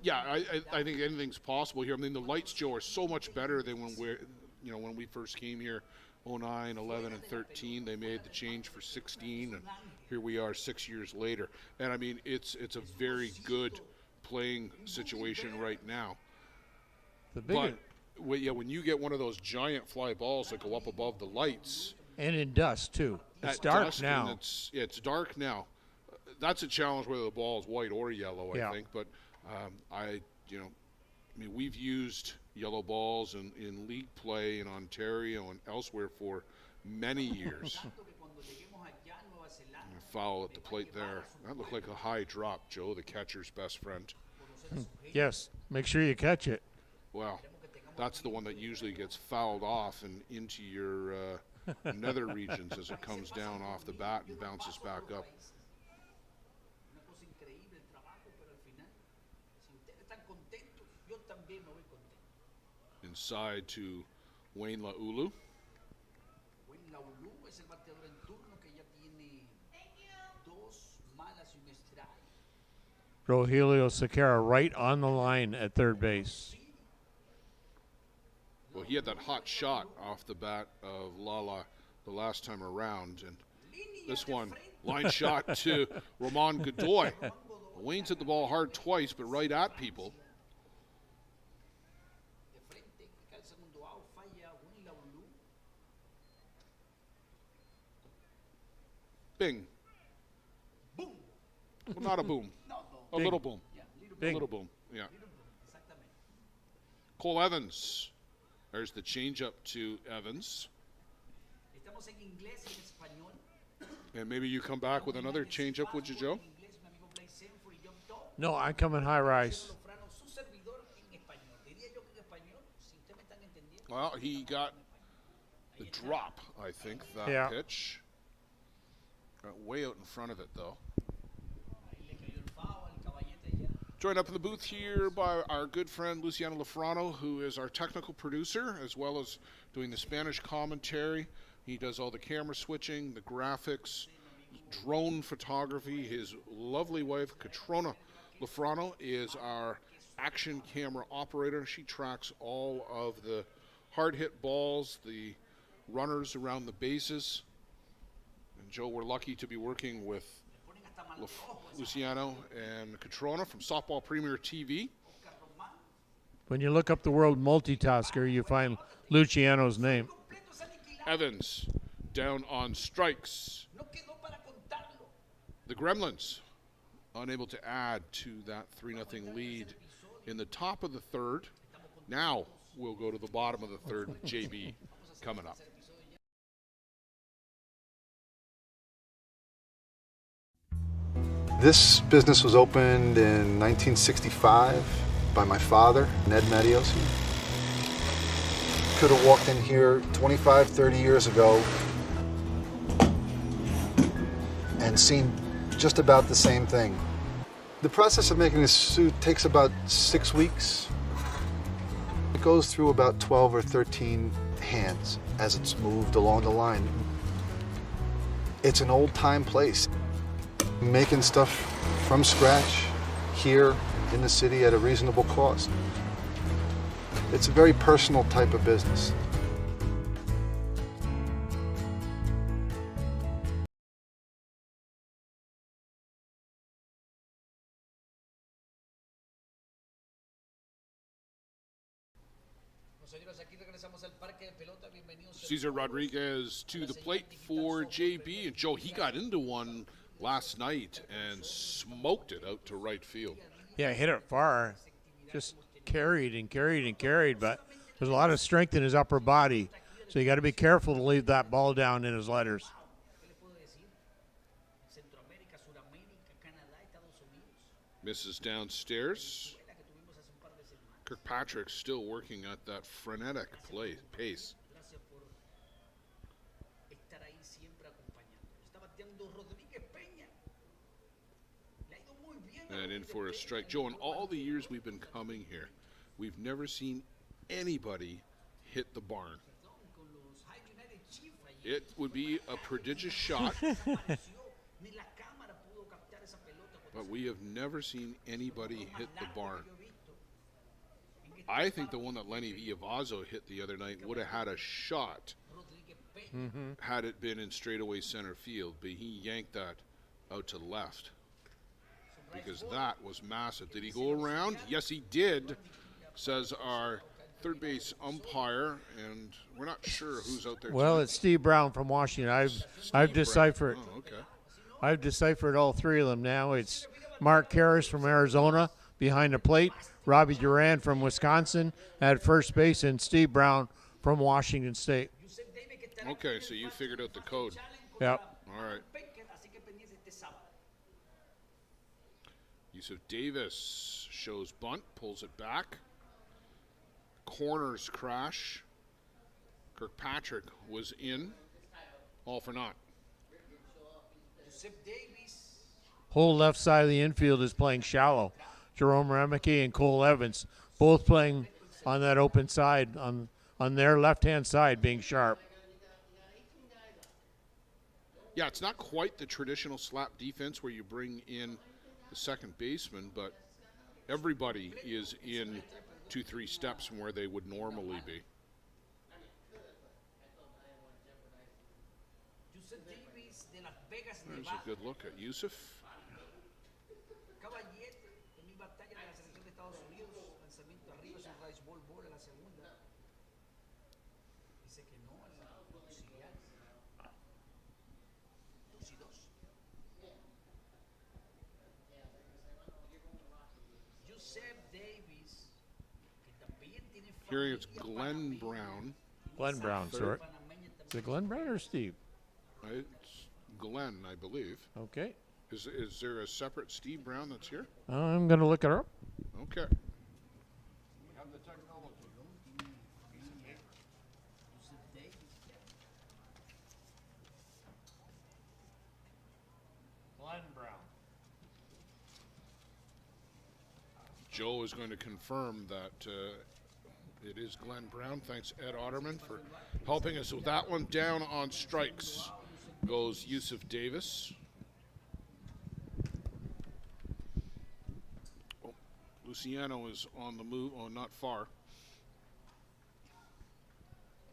Yeah, I think anything's possible here. I mean, the lights, Joe, are so much better than when we first came here, 09, 11, and 13. They made the change for 16, and here we are 6 years later. And I mean, it's a very good playing situation right now. But when you get one of those giant fly balls that go up above the lights, and in dust too. It's dark now. It's dark now. That's a challenge whether the ball is white or yellow, I think. But we've used yellow balls in league play in Ontario and elsewhere for many years. Foul at the plate there. That looked like a high drop, Joe, the catcher's best friend. Yes, make sure you catch it. Well, That's the one that usually gets fouled off and into your nether regions as it comes down off the bat and bounces back up. Inside to Wayne Laulu. Rogelio Sequeira right on the line at third base. Well, he had that hot shot off the bat of Lala the last time around, and this one, line shot to Ramon Godoy. Wayne's hit the ball hard twice, but right at people. Bing. Boom. Well, not a boom. A little boom. A little boom, yeah. Cole Evans. There's the changeup to Evans. And maybe you come back with another changeup, would you, Joe? No, I'm coming high rise. Well, he got the drop, I think, that pitch. Got way out in front of it, though. Joined up in the booth here by our good friend Luciano Lafrano, who is our technical producer, as well as doing the Spanish commentary. He does all the camera switching, the graphics, drone photography. His lovely wife, Catrona Lafrano, is our action camera operator. She tracks all of the hard hit balls, the runners around the bases. And Joe, we're lucky to be working with Luciano and Catrona from Softball Premier TV. When you look up the word multitasker, you find Luciano's name. Evans down on strikes. The Gremlins unable to add to that 3-0 lead in the top of the third. Now we'll go to the bottom of the third with JB coming up. This business was opened in 1965 by my father, Ned Mattiosi. Could have walked in here 25, 30 years ago and seen just about the same thing. The process of making this suit takes about 6 weeks. It goes through about 12 or 13 hands as it's moved along the line. It's an old-time place. Making stuff from scratch here in the city at a reasonable cost. It's a very personal type of business. Cesar Rodriguez to the plate for JB. And Joe, he got into one last night and smoked it out to right field. Yeah, hit it far. Just carried and carried and carried, but there's a lot of strength in his upper body. So you got to be careful to leave that ball down in his letters. Misses downstairs. Kirkpatrick still working at that frenetic pace. And in for a strike. Joe, in all the years we've been coming here, we've never seen anybody hit the barn. It would be a prodigious shot, but we have never seen anybody hit the barn. I think the one that Lenny Iavazo hit the other night would have had a shot had it been in straightaway center field, but he yanked that out to left because that was massive. Did he go around? Yes, he did, says our third base umpire, and we're not sure who's out there. Well, it's Steve Brown from Washington. I've deciphered. Oh, okay. I've deciphered all three of them now. It's Mark Karras from Arizona behind the plate, Robbie Duran from Wisconsin at first base, and Steve Brown from Washington State. Okay, so you figured out the code. Yep. All right. Yusuf Davis shows bunt, pulls it back. corners crash. Kirkpatrick was in. All for naught. Whole left side of the infield is playing shallow. Jerome Remeke and Cole Evans both playing on that open side, on their left-hand side, being sharp. Yeah, it's not quite the traditional slap defense where you bring in the second baseman, but everybody is in 2-3 steps from where they would normally be. There's a good look at Yusuf. Here it's Glenn Brown. Glenn Brown, sorry. Is it Glenn Brown or Steve? It's Glenn, I believe. Okay. Is there a separate Steve Brown that's here? I'm going to look it up. Okay. Glenn Brown. Joe is going to confirm that it is Glenn Brown. Thanks, Ed Otterman, for helping us with that one. Down on strikes goes Yusuf Davis. Oh, Luciano is on the move. Oh, not far.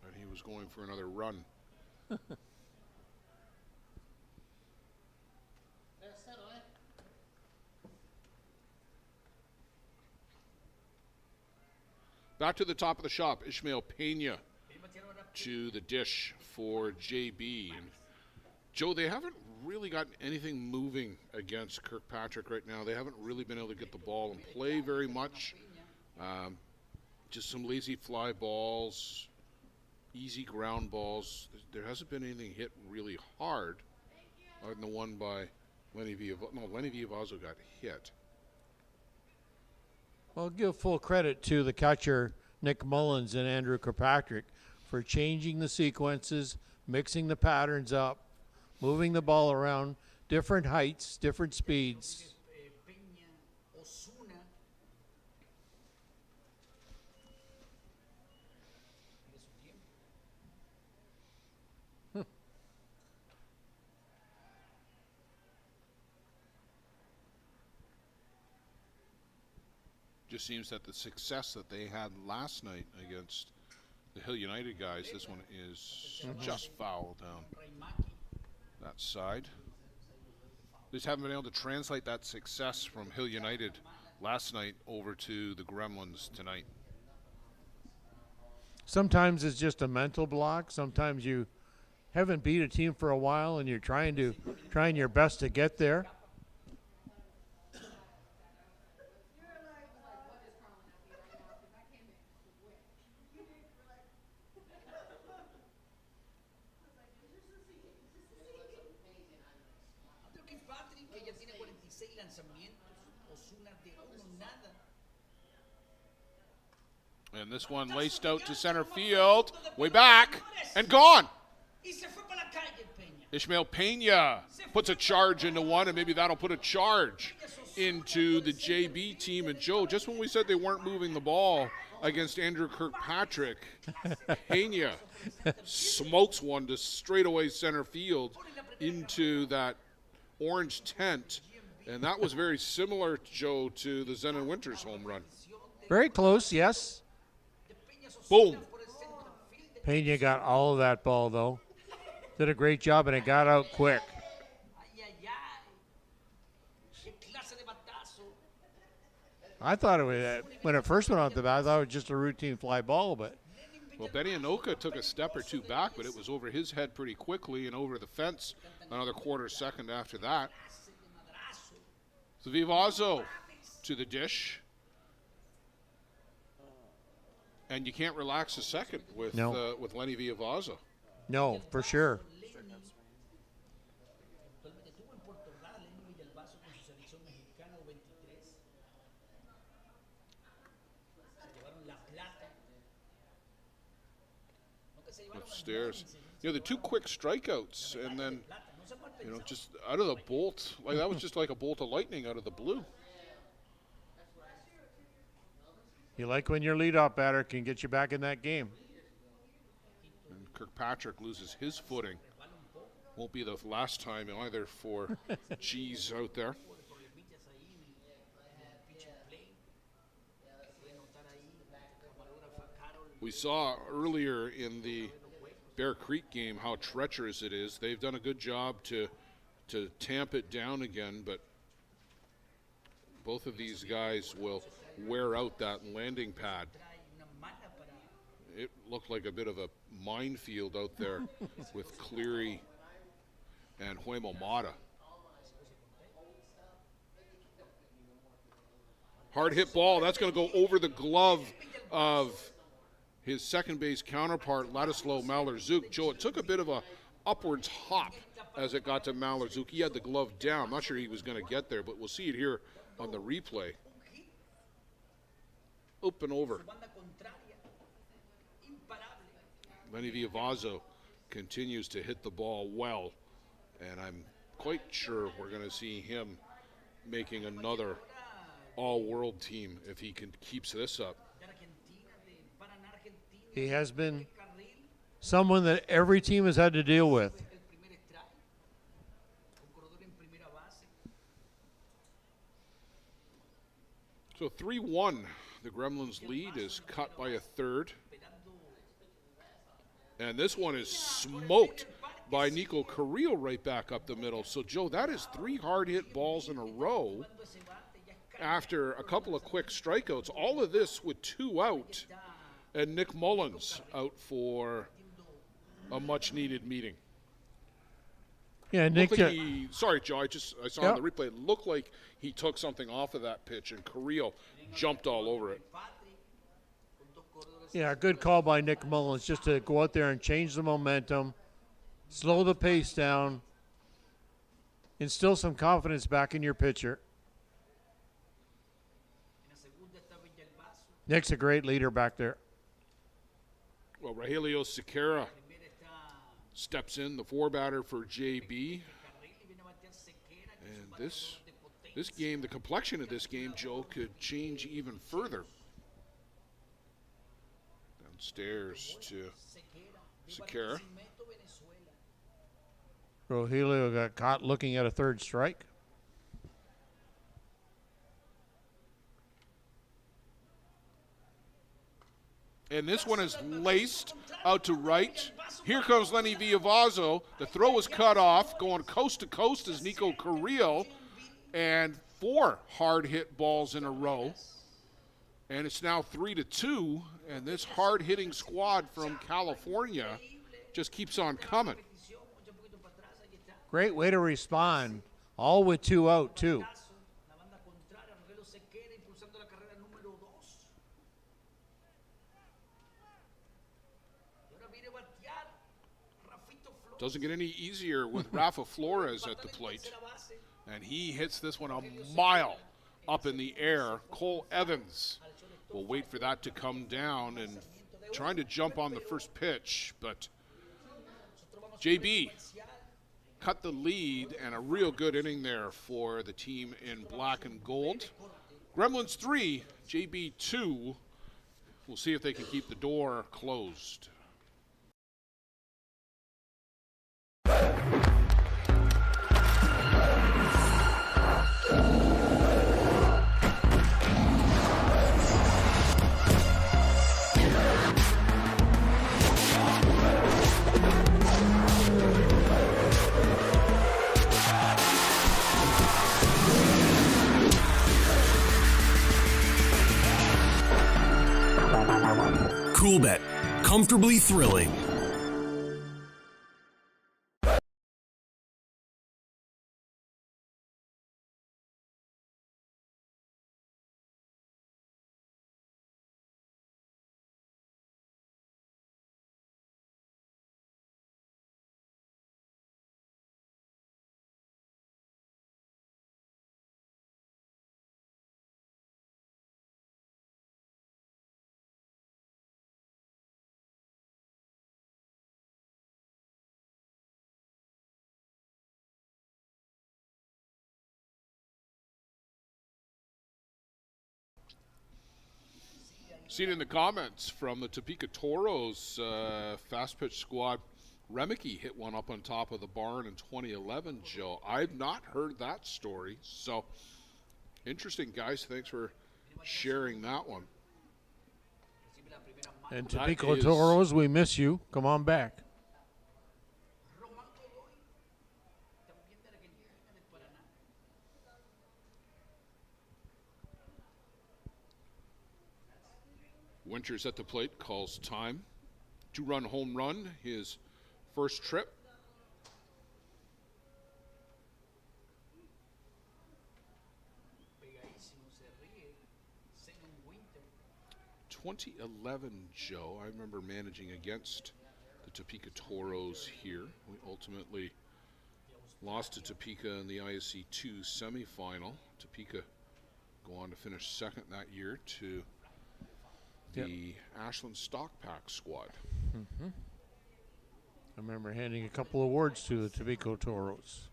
And he was going for another run. Back to the top of the shop, Ishmael Pena to the dish for JB. And Joe, they haven't really gotten anything moving against Kirkpatrick right now. They haven't really been able to get the ball and play very much. Just some lazy fly balls, easy ground balls. There hasn't been anything hit really hard other than the one by Lenny Villavazo. No, Lenny Villavazo got hit. Well, I'll give full credit to the catcher, Nick Mullins and Andrew Kirkpatrick, for changing the sequences, mixing the patterns up, moving the ball around, different heights, different speeds. Just seems that the success that they had last night against the Hill United guys, this one is just foul down that side. They just haven't been able to translate that success from Hill United last night over to the Gremlins tonight. Sometimes it's just a mental block. Sometimes you haven't beat a team for a while and you're trying your best to get there. And this one laced out to center field, way back, and gone. Ishmael Pena puts a charge into one, and maybe that'll put a charge into the JB team. And Joe, just when we said they weren't moving the ball against Andrew Kirkpatrick, Pena smokes one to straightaway center field into that orange tent. And that was very similar, Joe, to the Zenon Winters home run. Very close, yes. Boom. Pena got all of that ball, though. Did a great job, and it got out quick. I thought it was, when it first went out the bat, I thought it was just a routine fly ball, but. Well, Benny Anoka took a step or two back, but it was over his head pretty quickly and over the fence another quarter second after that. So Villavazo to the dish. And you can't relax a second with Lenny Villavazo. No, for sure. Upstairs. The 2 quick strikeouts, and then, just out of the bolt. Like, that was just like a bolt of lightning out of the blue. You like when your leadoff batter can get you back in that game. And Kirkpatrick loses his footing. Won't be the last time either for G's out there. We saw earlier in the Bear Creek game how treacherous it is. They've done a good job to tamp it down again, but both of these guys will wear out that landing pad. It looked like a bit of a minefield out there with Cleary and Huemo Mata. Hard hit ball. That's going to go over the glove of his second base counterpart, Ladislav Malorczuk. Joe, it took a bit of a upwards hop as it got to Malorczuk. He had the glove down. I'm not sure he was going to get there, but we'll see it here on the replay. Up and over. Lenny Villavazzo continues to hit the ball well, and I'm quite sure we're going to see him making another all-world team if he keeps this up. He has been someone that every team has had to deal with. So 3-1, the Gremlins lead is cut by a third. And this one is smoked by Nico Carrillo right back up the middle. So, Joe, that is 3 hard-hit balls in a row after a couple of quick strikeouts. All of this with 2 out. And Nick Mullins out for a much-needed meeting. Yeah, Nick. Like sorry, Joe. I saw on the replay. It looked like he took something off of that pitch, and Carrillo jumped all over it. Yeah, good call by Nick Mullins just to go out there and change the momentum, slow the pace down, instill some confidence back in your pitcher. Nick's a great leader back there. Well, Rogelio Sequeira steps in, the 4-batter for JB. And this game, the complexion of this game, Joe, could change even further. Downstairs to Sequeira. Rogelio got caught looking at a third strike. And this one is laced out to right. Here comes Lenny Villavazzo. The throw is cut off. Going coast to coast is Nico Carrillo. And 4 hard hit balls in a row. And it's now 3-2. And this hard hitting squad from California just keeps on coming. Great way to respond. All with 2 out, too. Doesn't get any easier with Rafa Flores at the plate. And he hits this one a mile up in the air. Cole Evans will wait for that to come down and trying to jump on the first pitch. But JB cut the lead, and a real good inning there for the team in black and gold. Gremlins 3, JB 2. We'll see if they can keep the door closed. Coolbet. Comfortably thrilling. Seen in the comments from the Topeka Toros fast pitch squad, Remeke hit one up on top of the barn in 2011, Joe. I've not heard that story. So, interesting, guys. Thanks for sharing that one. And Topeka Toros, we miss you. Come on back. Winters at the plate, calls time. 2-run home run, his first trip. ...2011, Joe. I remember managing against the Topeka Toros here. We ultimately lost to Topeka in the ISC 2 semifinal. Topeka go on to finish second that year to the Ashland Stock Pack squad. I remember handing a couple awards to the Topeka Toros.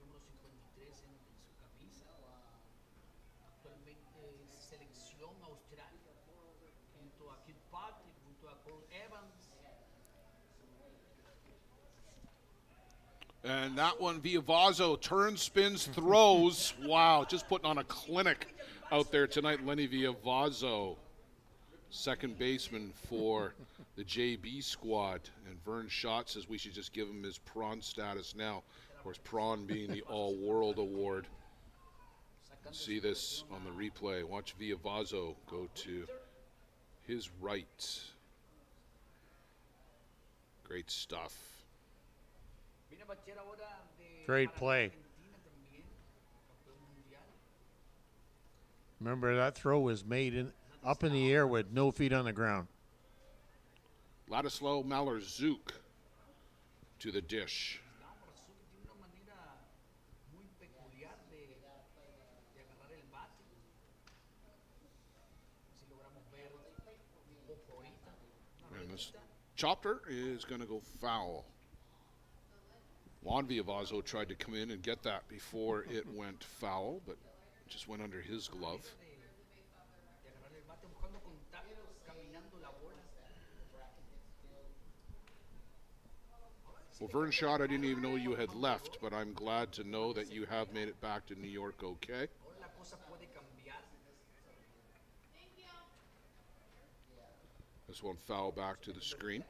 And that one, Villavazo turns, spins, throws. Wow, just putting on a clinic out there tonight. Lenny Villavazo, second baseman for the JB squad. And Vern Schott says we should just give him his prawn status now. Of course, prawn being the all-world award. See this on the replay. Watch Villavazo go to his right. Great stuff. Great play. Remember, that throw was made up in the air with no feet on the ground. Ladislav Malarczuk to the dish. And this chopper is going to go foul. Juan Villavazo tried to come in and get that before it went foul, but it just went under his glove. Well, Vern Schott, I didn't even know you had left, but I'm glad to know that you have made it back to New York okay. This one foul back to the screen.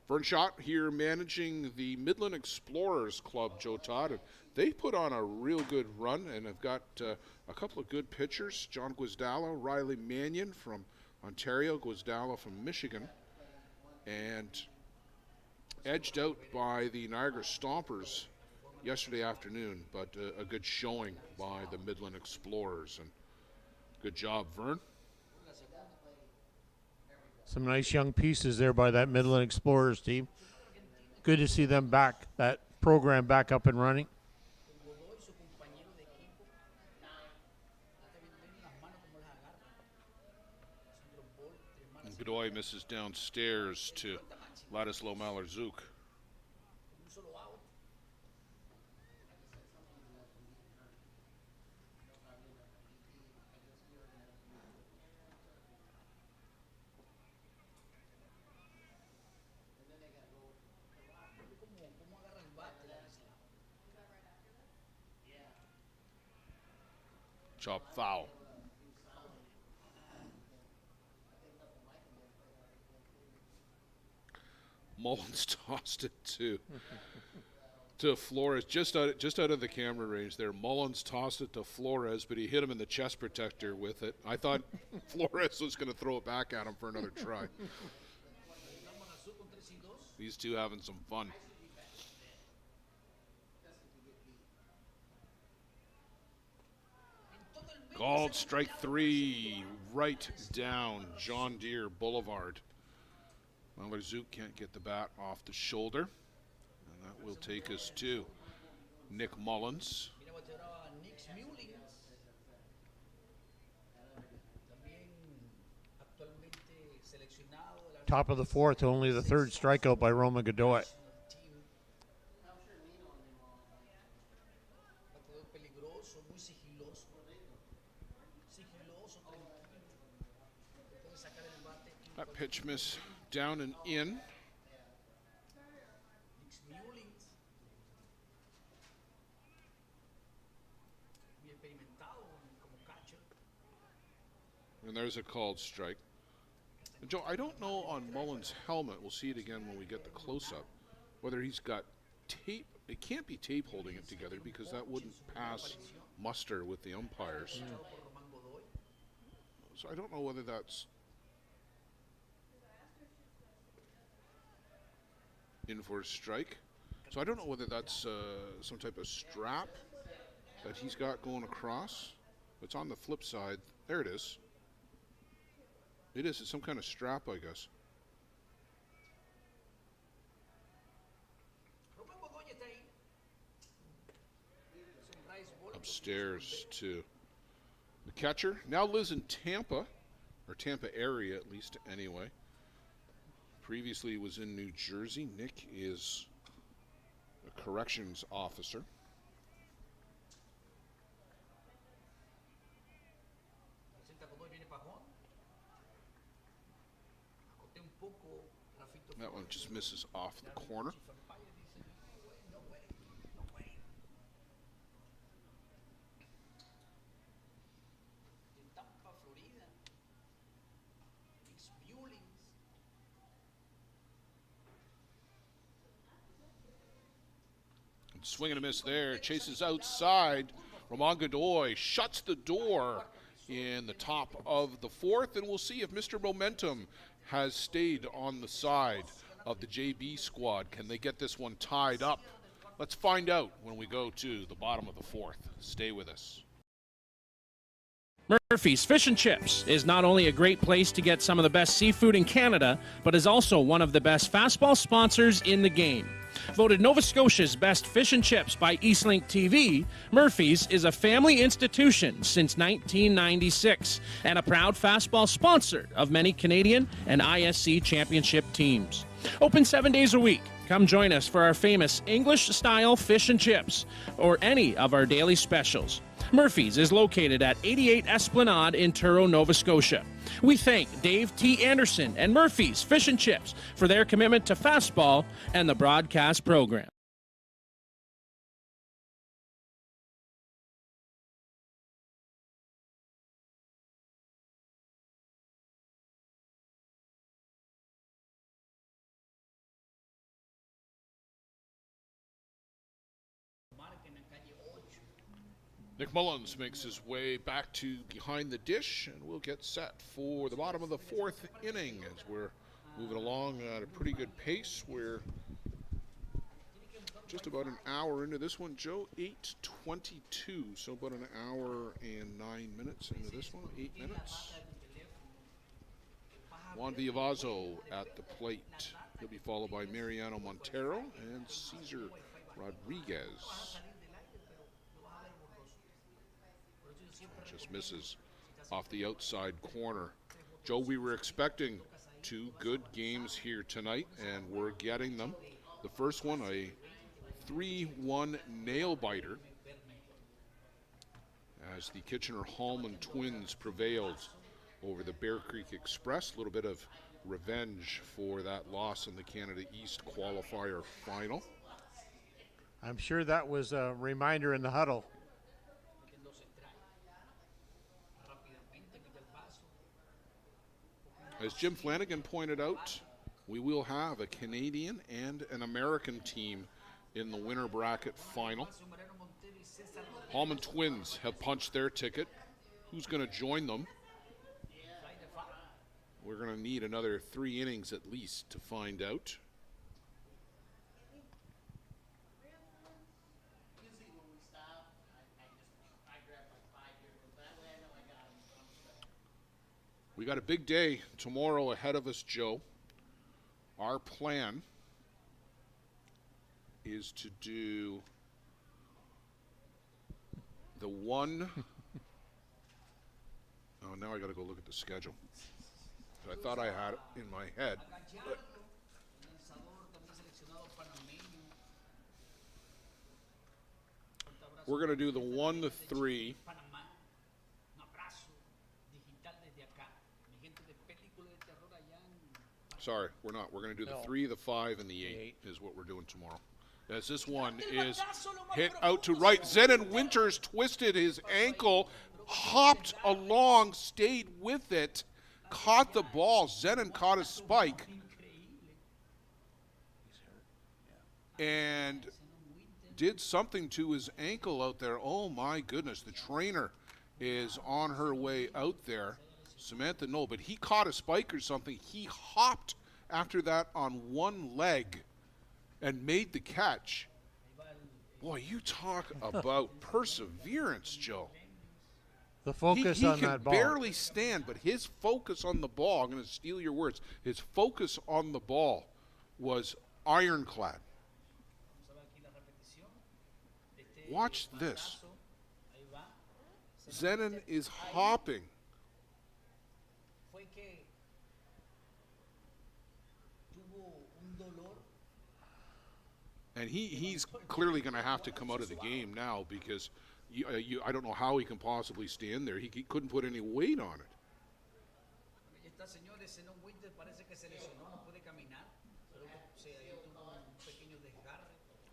Vern Schott here managing the Midland Explorers Club, Joe Todd. And they put on a real good run and have got a couple of good pitchers. John Guisdallo, Riley Mannion from Ontario, Guisdallo from Michigan. And edged out by the Niagara Stompers yesterday afternoon, but a good showing by the Midland Explorers. And good job, Vern. Some nice young pieces there by that Midland Explorers team. Good to see them back, that program back up and running. Godoy misses downstairs to Ladislav Malarczuk. Chop foul. Mullins tossed it to Flores, just out of the camera range there. Mullins tossed it to Flores, but he hit him in the chest protector with it. I thought Flores was going to throw it back at him for another try. These two having some fun. Called strike three, right down John Deere Boulevard. Malarczuk can't get the bat off the shoulder. And that will take us to Nick Mullins. Top of the fourth, only the third strikeout by Roman Godoy. That pitch miss down and in. And there's a called strike. And Joe, I don't know on Mullins' helmet, we'll see it again when we get the close-up, whether he's got tape. It can't be tape holding it together because that wouldn't pass muster with the umpires. So I don't know whether that's in for a strike. So I don't know whether that's some type of strap that he's got going across. It's on the flip side. There it is. It is. It's some kind of strap, I guess. Upstairs to the catcher. Now lives in Tampa, or Tampa area at least anyway. Previously was in New Jersey. Nick is a corrections officer. That one just misses off the corner. Swing and a miss there. Chases outside. Ramon Godoy shuts the door in the top of the fourth, and we'll see if Mr. Momentum has stayed on the side of the JB squad. Can they get this one tied up? Let's find out when we go to the bottom of the fourth. Stay with us. Murphy's Fish and Chips is not only a great place to get some of the best seafood in Canada, but is also one of the best fastball sponsors in the game. Voted Nova Scotia's best fish and chips by Eastlink TV, Murphy's is a family institution since 1996 and a proud fastball sponsor of many Canadian and ISC championship teams. Open 7 days a week. Come join us for our famous English-style fish and chips or any of our daily specials. Murphy's is located at 88 Esplanade in Truro, Nova Scotia. We thank Dave T. Anderson and Murphy's Fish and Chips for their commitment to fastball and the broadcast program. Nick Mullins makes his way back to behind the dish, and we'll get set for the bottom of the fourth inning as we're moving along at a pretty good pace. We're just about an hour into this one, Joe. 8:22, so about an hour and 9 minutes into this one. 8 minutes. Juan Villavazo at the plate. He'll be followed by Mariano Montero and Cesar Rodriguez. Just misses off the outside corner. Joe, we were expecting two good games here tonight, and we're getting them. The first one, a 3-1 nail-biter as the Kitchener-Hallman Twins prevailed over the Bear Creek Express. A little bit of revenge for that loss in the Canada East qualifier final. I'm sure that was a reminder in the huddle. As Jim Flanagan pointed out, we will have a Canadian and an American team in the winter bracket final. Hallman Twins have punched their ticket. Who's going to join them? We're going to need another 3 innings at least to find out. We got a big day tomorrow ahead of us, Joe. Our plan is to do the one. Oh, now I got to go look at the schedule. I thought I had it in my head. We're going to do the 1 to 3. Sorry, we're not. We're going to do the 3, the 5, and the 8 is what we're doing tomorrow. As this one is hit out to right. Zenon Winters twisted his ankle, hopped along, stayed with it, caught the ball. Zenon caught a spike. And did something to his ankle out there. Oh my goodness, the trainer is on her way out there. Samantha, no, but he caught a spike or something. He hopped after that on one leg and made the catch. Boy, you talk about perseverance, Joe. The focus he on can that ball. barely stand, but his focus on the ball, I'm going to steal your words, his focus on the ball was ironclad. Watch this. Zenon is hopping. And he's clearly going to have to come out of the game now because I don't know how he can possibly stand there. He couldn't put any weight on it.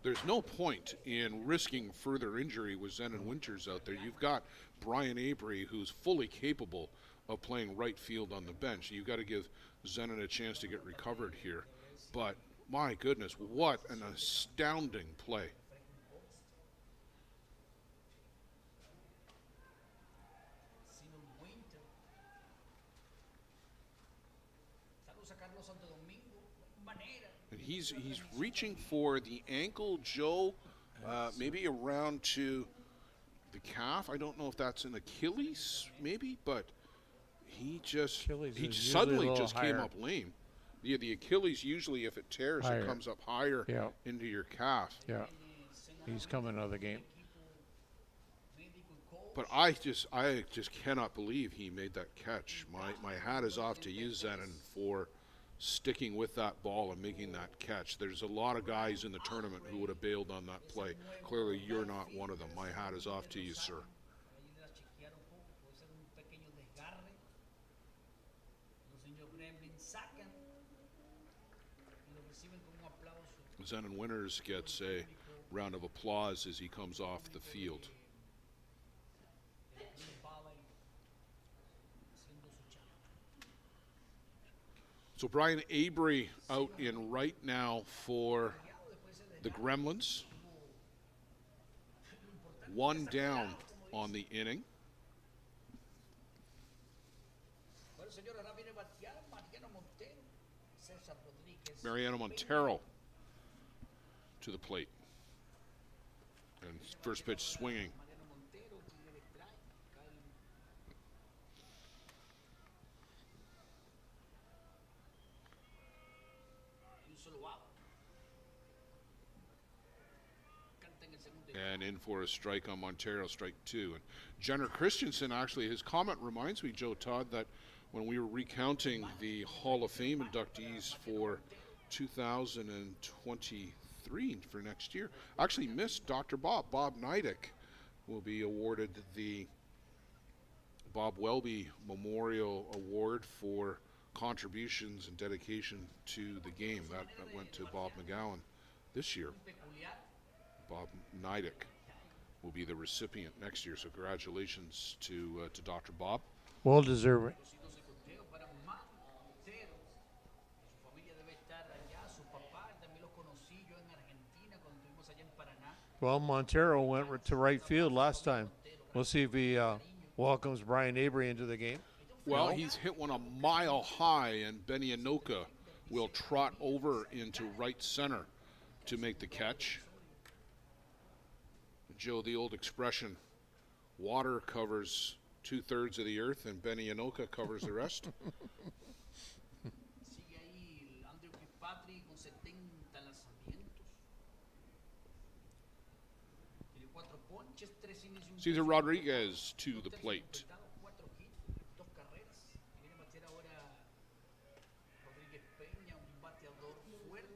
There's no point in risking further injury with Zenon Winters out there. You've got Brian Avery, who's fully capable of playing right field on the bench. You've got to give Zenon a chance to get recovered here. But my goodness, what an astounding play. And he's reaching for the ankle, Joe, maybe around to the calf. I don't know if that's an Achilles, maybe, but he suddenly just came up lame. Yeah, the Achilles usually, if it tears, it comes up higher into your calf. Yeah, he's coming out of the game. But I just cannot believe he made that catch. My hat is off to you, Zenon, for sticking with that ball and making that catch. There's a lot of guys in the tournament who would have bailed on that play. Clearly, you're not one of them. My hat is off to you, sir. Zenon Winters gets a round of applause as he comes off the field. So Brian Avery out in right now for the Gremlins. One down on the inning. Mariano Montero to the plate. And first pitch swinging. And in for a strike on Montero, strike 2. And Jenner Christensen, actually, his comment reminds me, Joe Todd, that when we were recounting the Hall of Fame inductees for 2023 for next year, actually missed Dr. Bob. Bob Nidick will be awarded the Bob Welby Memorial Award for contributions and dedication to the game. That went to Bob McGowan this year. Bob Nidick will be the recipient next year, so congratulations to Dr. Bob. Well deserved. Well, Montero went to right field last time. We'll see if he welcomes Brian Avery into the game. Well, he's hit one a mile high, and Benny Anoka will trot over into right center to make the catch. Joe, the old expression, water covers 2/3 of the earth and Benny Anoka covers the rest. Cesar Rodriguez to the plate.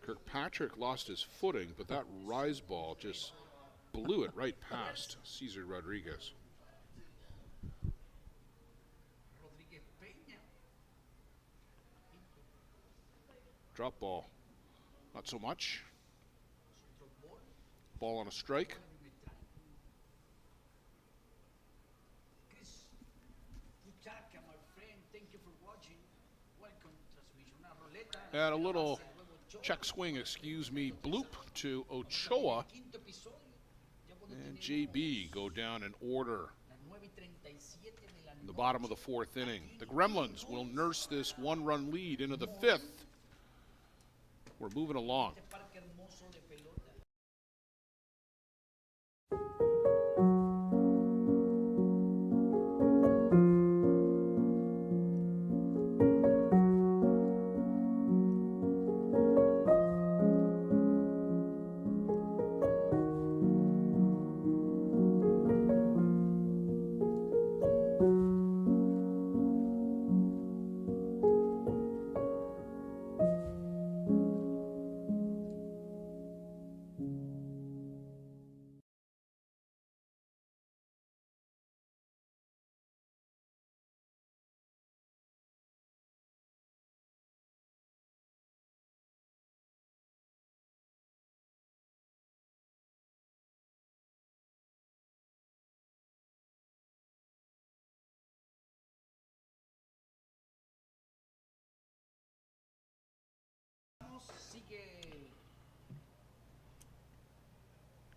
Kirkpatrick lost his footing, but that rise ball just blew it right past Cesar Rodriguez. Drop ball. Not so much. Ball on a strike. And a little check swing, excuse me, bloop to Ochoa. And JB go down in order. In the bottom of the fourth inning. The Gremlins will nurse this one-run lead into the fifth. We're moving along.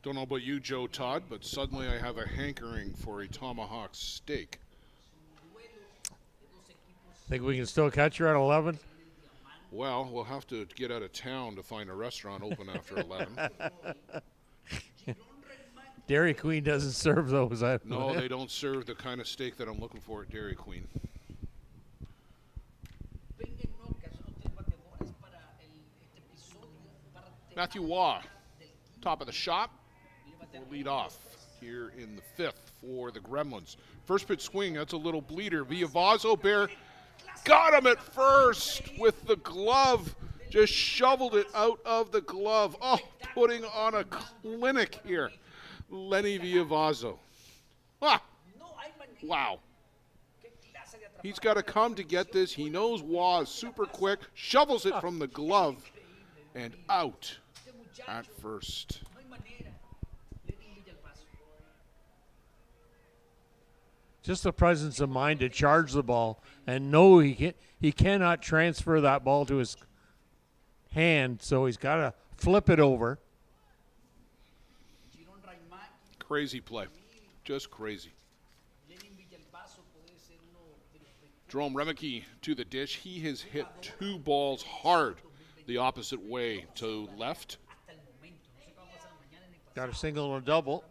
Don't know about you, Joe Todd, but suddenly I have a hankering for a tomahawk steak. Think we can still catch her at 11? Well, we'll have to get out of town to find a restaurant open after 11. Dairy Queen doesn't serve those. No, they don't serve the kind of steak that I'm looking for at Dairy Queen. Matthew Waugh, top of the shop, will lead off here in the fifth for the Gremlins. First pitch swing, that's a little bleeder. Villavazo Bear got him at first with the glove. Just shoveled it out of the glove. Oh, putting on a clinic here. Lenny Villavazo. Ah, wow. He's got to come to get this. He knows Waugh is super quick. Shovels it from the glove and out at first. Just the presence of mind to charge the ball and know he cannot transfer that ball to his hand, so he's got to flip it over. Crazy play. Just crazy. Jerome Remeke to the dish. He has hit two balls hard the opposite way to left. Got a single and a double.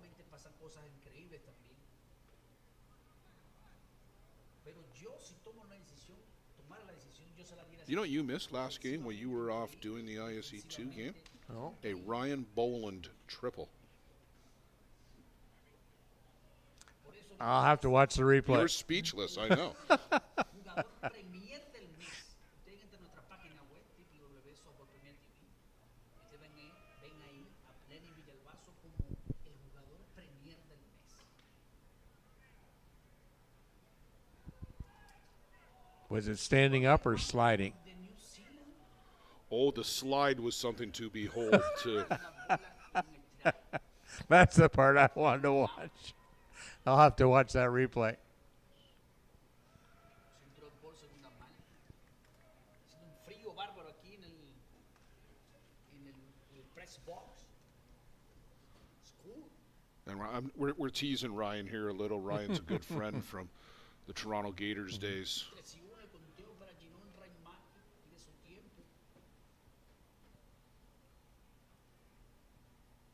You know what you missed last game when you were off doing the ISE 2 game? Oh. A Ryan Boland triple. I'll have to watch the replay. You're speechless, I know. Was it standing up or sliding? Oh, the slide was something to behold, too. That's the part I wanted to watch. I'll have to watch that replay. And we're teasing Ryan here a little. Ryan's a good friend from the Toronto Gators days.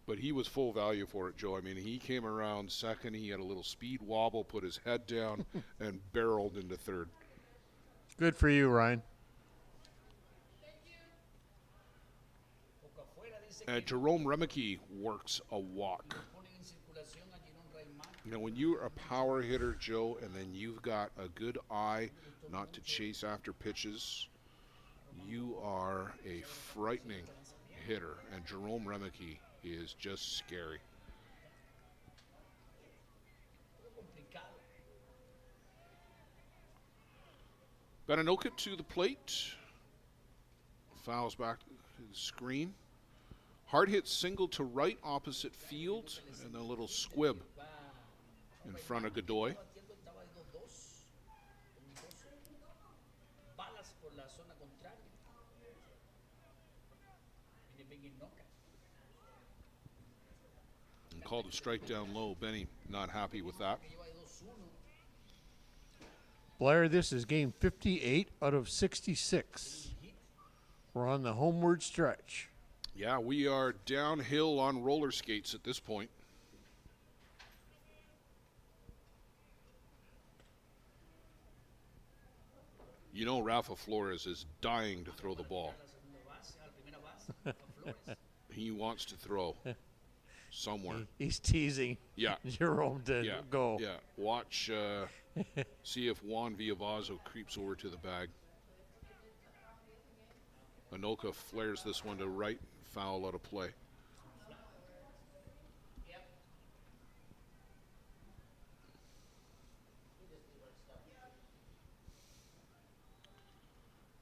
But he was full value for it, Joe. I mean, he came around second. He had a little speed wobble, put his head down, and barreled into third. Good for you, Ryan. And Jerome Remeke works a walk. You know, when you're a power hitter, Joe, and then you've got a good eye not to chase after pitches, you are a frightening hitter. And Jerome Remeke is just scary. Beninoka to the plate fouls back to the screen. Hard hit single to right opposite field, and a little squib in front of Godoy. And called a strike down low. Benny not happy with that. Blair, this is game 58 out of 66. We're on the homeward stretch. Yeah, we are downhill on roller skates at this point. You know Rafa Flores is dying to throw the ball. He wants to throw somewhere. He's teasing Jerome to go. Yeah, watch, see if Juan Villavazo creeps over to the bag. Anoka flares this one to right, foul out of play.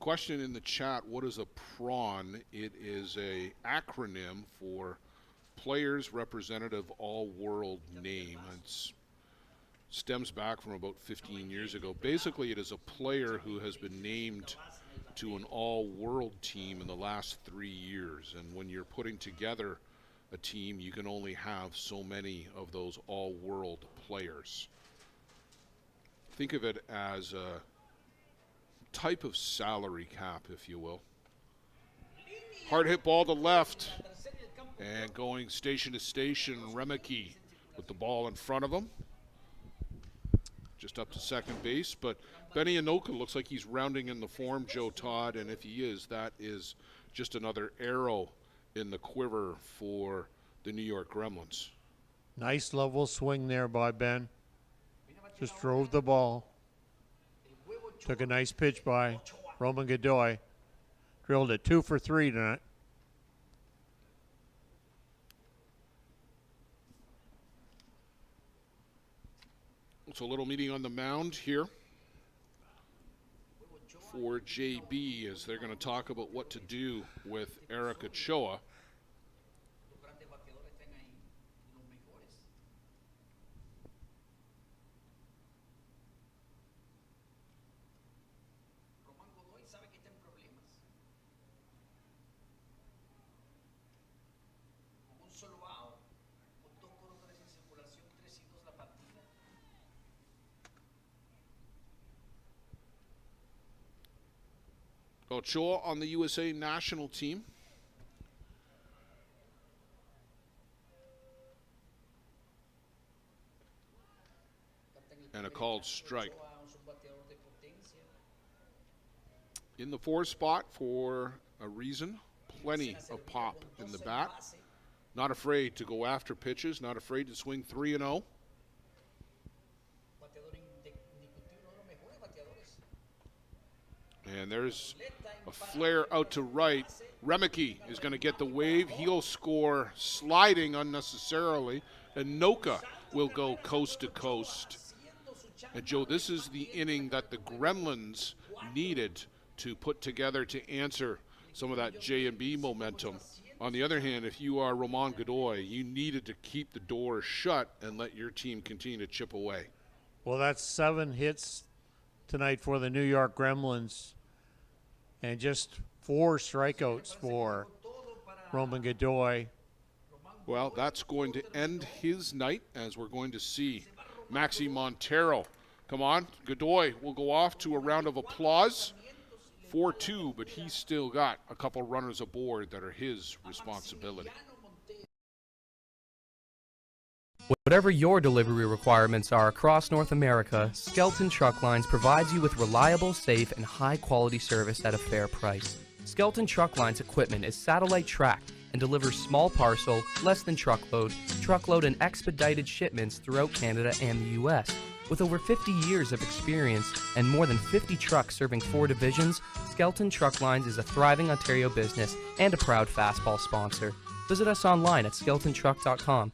Question in the chat, what is a PRAWN? It is a acronym for Players Representative All-World Name. It stems back from about 15 years ago. Basically, it is a player who has been named to an all-world team in the last 3 years. And when you're putting together a team, you can only have so many of those all-world players. Think of it as a type of salary cap, if you will. Hard hit ball to left. And going station to station, Remeke with the ball in front of him. Just up to second base, but Benny Anoka looks like he's rounding in the form, Joe Todd, and if he is, that is just another arrow in the quiver for the New York Gremlins. Nice level swing there by Ben. Just drove the ball. Took a nice pitch by Roman Godoy. Drilled it 2 for 3 tonight. It's a little meeting on the mound here for JB as they're going to talk about what to do with Eric Ochoa. Ochoa on the USA national team. And a called strike. In the 4 spot for a reason. Plenty of pop in the bat. Not afraid to go after pitches. Not afraid to swing 3-0. And there's a flare out to right. Remeke is going to get the wave. He'll score sliding unnecessarily. And Noka will go coast to coast. And Joe, this is the inning that the Gremlins needed to put together to answer some of that J&B momentum. On the other hand, if you are Roman Godoy, you needed to keep the door shut and let your team continue to chip away. Well, that's 7 hits tonight for the New York Gremlins and just 4 strikeouts for Roman Godoy. Well, that's going to end his night as we're going to see Maxi Montero. Come on, Godoy will go off to a round of applause. 4-2, but he's still got a couple runners aboard that are his responsibility. Whatever your delivery requirements are across North America, Skelton Truck Lines provides you with reliable, safe, and high-quality service at a fair price. Skelton Truck Lines equipment is satellite tracked and delivers small parcel, less than truckload, and expedited shipments throughout Canada and the U.S. With over 50 years of experience and more than 50 trucks serving 4 divisions, Skelton Truck Lines is a thriving Ontario business and a proud Fastball sponsor. Visit us online at skeltontruck.com.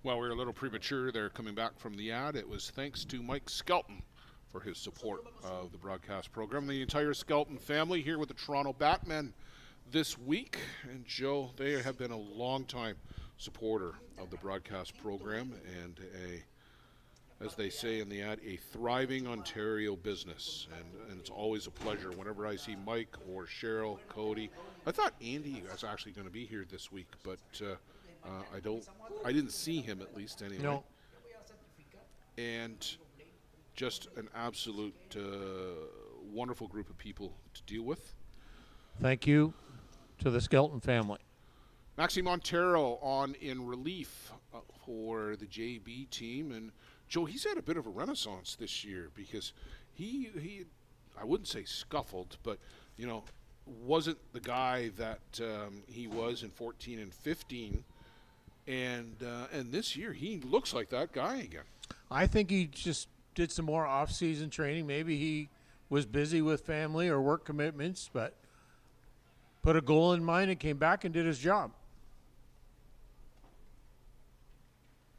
Well, we were a little premature there coming back from the ad. It was thanks to Mike Skelton for his support of the broadcast program. The entire Skelton family here with the Toronto Batmen this week. And Joe, they have been a long-time supporter of the broadcast program and as they say in the ad, a thriving Ontario business. And it's always a pleasure whenever I see Mike or Cheryl, Cody. I thought Andy was actually going to be here this week, but I didn't see him at least anyway. No. And just an absolute wonderful group of people to deal with. Thank you to the Skelton family. Maxi Montero on in relief for the JB team. And Joe, he's had a bit of a renaissance this year because he I wouldn't say scuffled, but, wasn't the guy that he was in 14 and 15. And this year, he looks like that guy again. I think he just did some more off-season training. Maybe he was busy with family or work commitments, but put a goal in mind and came back and did his job.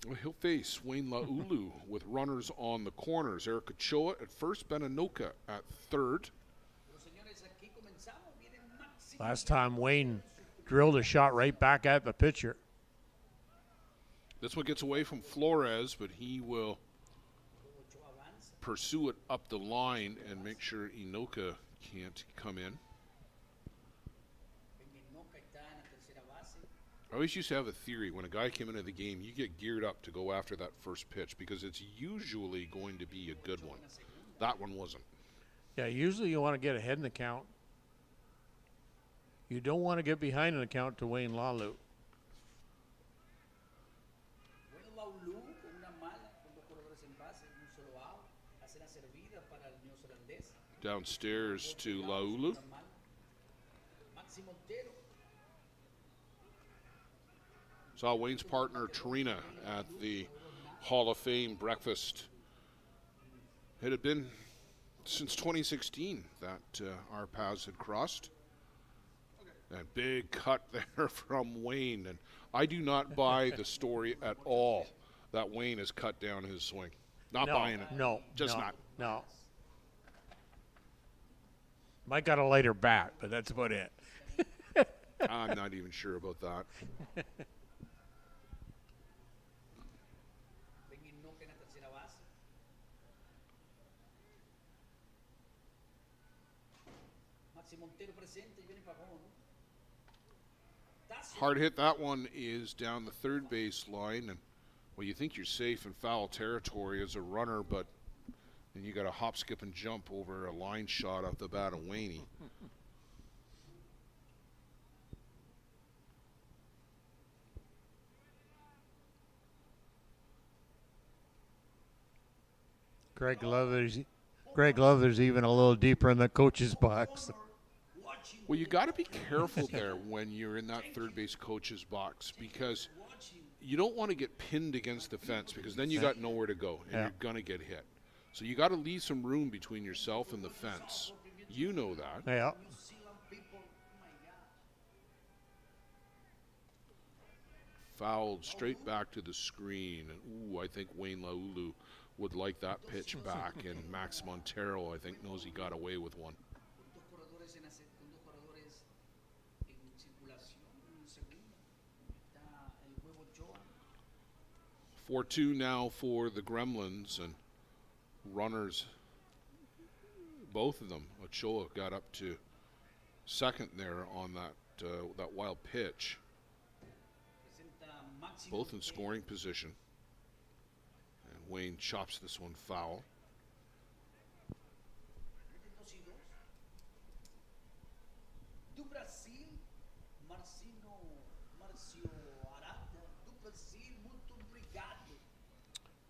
Well, he'll face Wayne Laulu with runners on the corners. Eric Ochoa at first, Ben Anoka at third. Last time Wayne drilled a shot right back at the pitcher. This one gets away from Flores, but he will pursue it up the line and make sure Inoka can't come in. I always used to have a theory when a guy came into the game, you get geared up to go after that first pitch because it's usually going to be a good one. That one wasn't. Yeah, usually you want to get ahead in the count. You don't want to get behind in the count to Wayne Laulu. Downstairs to Laulu. Saw Wayne's partner, Tarina, at the Hall of Fame breakfast. It had been since 2016 that our paths had crossed. And big cut there from Wayne. And I do not buy the story at all that Wayne has cut down his swing. Not buying it. No. Just no, not. No. Mike got a lighter bat, but that's about it. I'm not even sure about that. Hard hit. That one is down the third base line. And, well, you think you're safe in foul territory as a runner, but then you got to hop, skip, and jump over a line shot off the bat of Waney. Greg Lothers even a little deeper in the coach's box. Well, you got to be careful there when you're in that third base coach's box because you don't want to get pinned against the fence because then you got nowhere to go and you're going to get hit. So you got to leave some room between yourself and the fence. You know that. Yeah. Fouled straight back to the screen. And, ooh, I think Wayne Laulu would like that pitch back. And Max Montero, I think, knows he got away with one. 4-2 now for the Gremlins, and runners, both of them. Ochoa got up to second there on that wild pitch. Both in scoring position. And Wayne chops this one foul.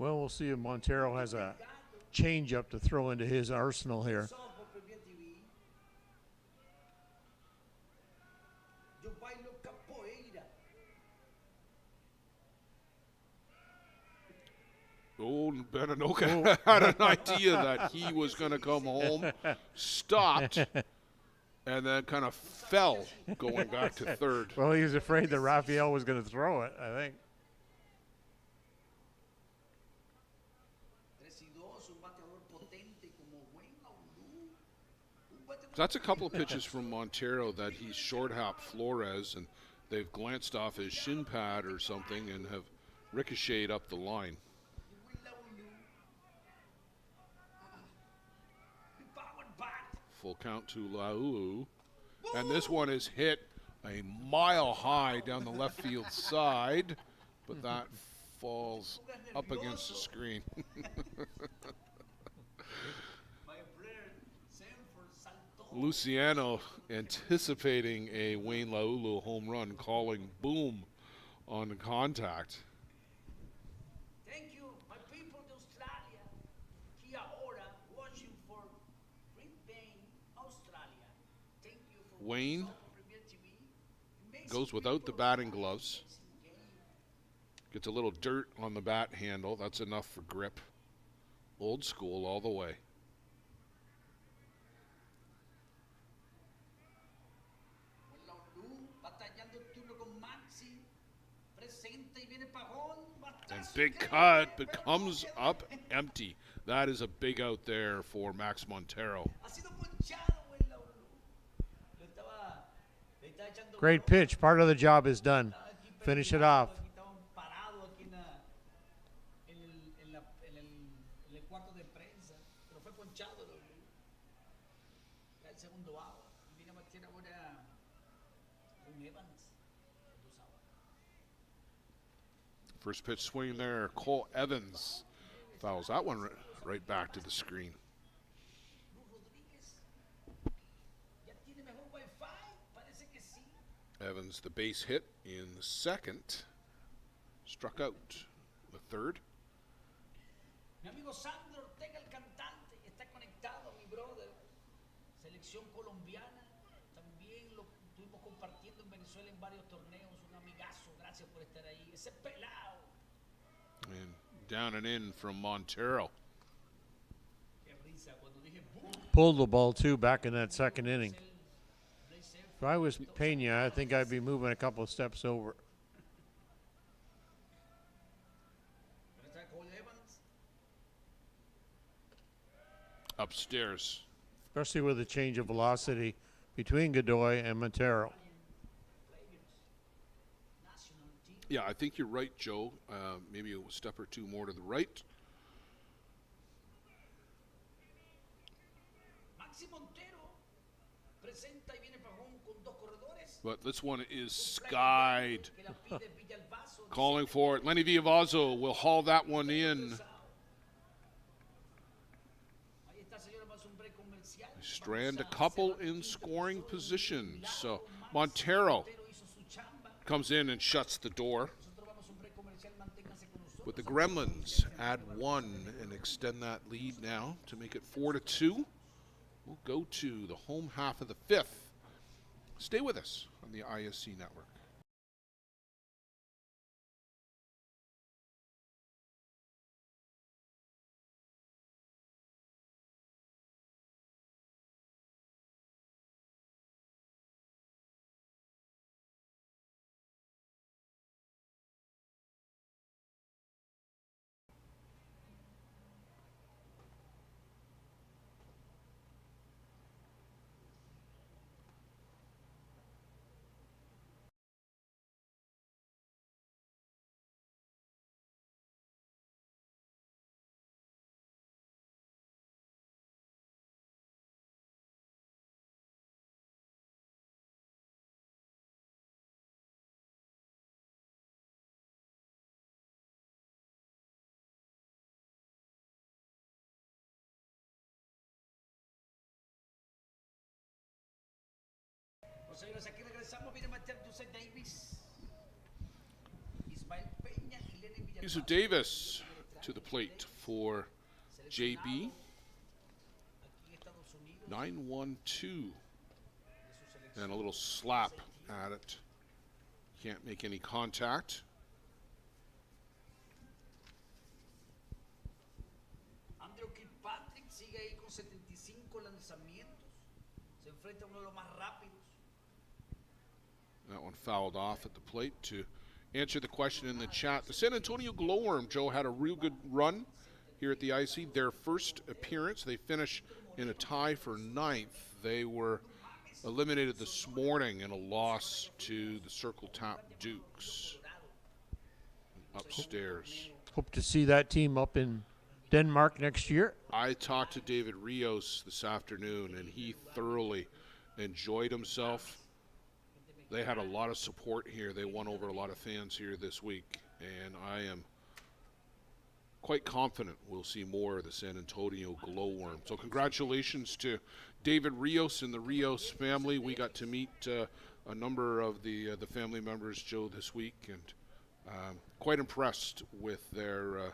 Well, we'll see if Montero has a change-up to throw into his arsenal here. Oh, Ben Anoka had an idea that he was going to come home, stopped, and then kind of fell going back to third. Well, he was afraid that Raphael was going to throw it, I think. That's a couple of pitches from Montero that he's short-hopped Flores, and they've glanced off his shin pad or something and have ricocheted up the line. Full count to Laulu. And this one is hit a mile high down the left field side, but that falls up against the screen. Luciano anticipating a Wayne Laulu home run, calling boom on the contact. Thank you, my people of Australia. Kia ora, watching for Brisbane, Australia. Thank you for Wayne Premier TV. goes without the batting gloves. Gets a little dirt on the bat handle. That's enough for grip. Old school all the way. And big cut, but comes up empty. That is a big out there for Max Montero. Great pitch. Part of the job is done. Finish it off. First pitch swing there. Cole Evans fouls that one right back to the screen. Evans, the base hit in the second. Struck out the third. Mi amigo Sandro Ortega, el cantante, está conectado, mi brother. Selección colombiana. También lo estuvimos compartiendo en Venezuela en varios torneos. Un amigazo. Gracias por estar ahí. Ese pelado. And down and in from Montero. Pulled the ball, too, back in that second inning. If I was Pena, I think I'd be moving a couple of steps over. Upstairs. Especially with the change of velocity between Godoy and Montero. Yeah, I think you're right, Joe. Maybe a step or two more to the right. But this one is skied. Calling for it. Lenny Villalbazo will haul that one in. Strand a couple in scoring position. So Montero comes in and shuts the door. But the Gremlins add one and extend that lead now to make it 4-2. We'll go to the home half of the fifth. Stay with us on the ISC Network. Señores, aquí regresamos. Viene a meter Jose Davis. Ismael Peña y Lenny Villalbazo. Yusuf Davis to the plate for JB. 9-1-2. And a little slap at it. Can't make any contact. Andrew Kilpatrick sigue ahí con 75 lanzamientos. Se enfrenta a uno de los más rápidos. That one fouled off at the plate. To answer the question in the chat, the San Antonio Glowworm, Joe, had a real good run here at the IC. Their first appearance, they finish in a tie for 9th. They were eliminated this morning in a loss to the Circle Tap Dukes upstairs. Hope to see that team up in Denmark next year. I talked to David Rios this afternoon, and he thoroughly enjoyed himself. They had a lot of support here. They won over a lot of fans here this week, and I am quite confident we'll see more of the San Antonio Glowworm. So congratulations to David Rios and the Rios family. We got to meet a number of the family members, Joe, this week, and quite impressed with their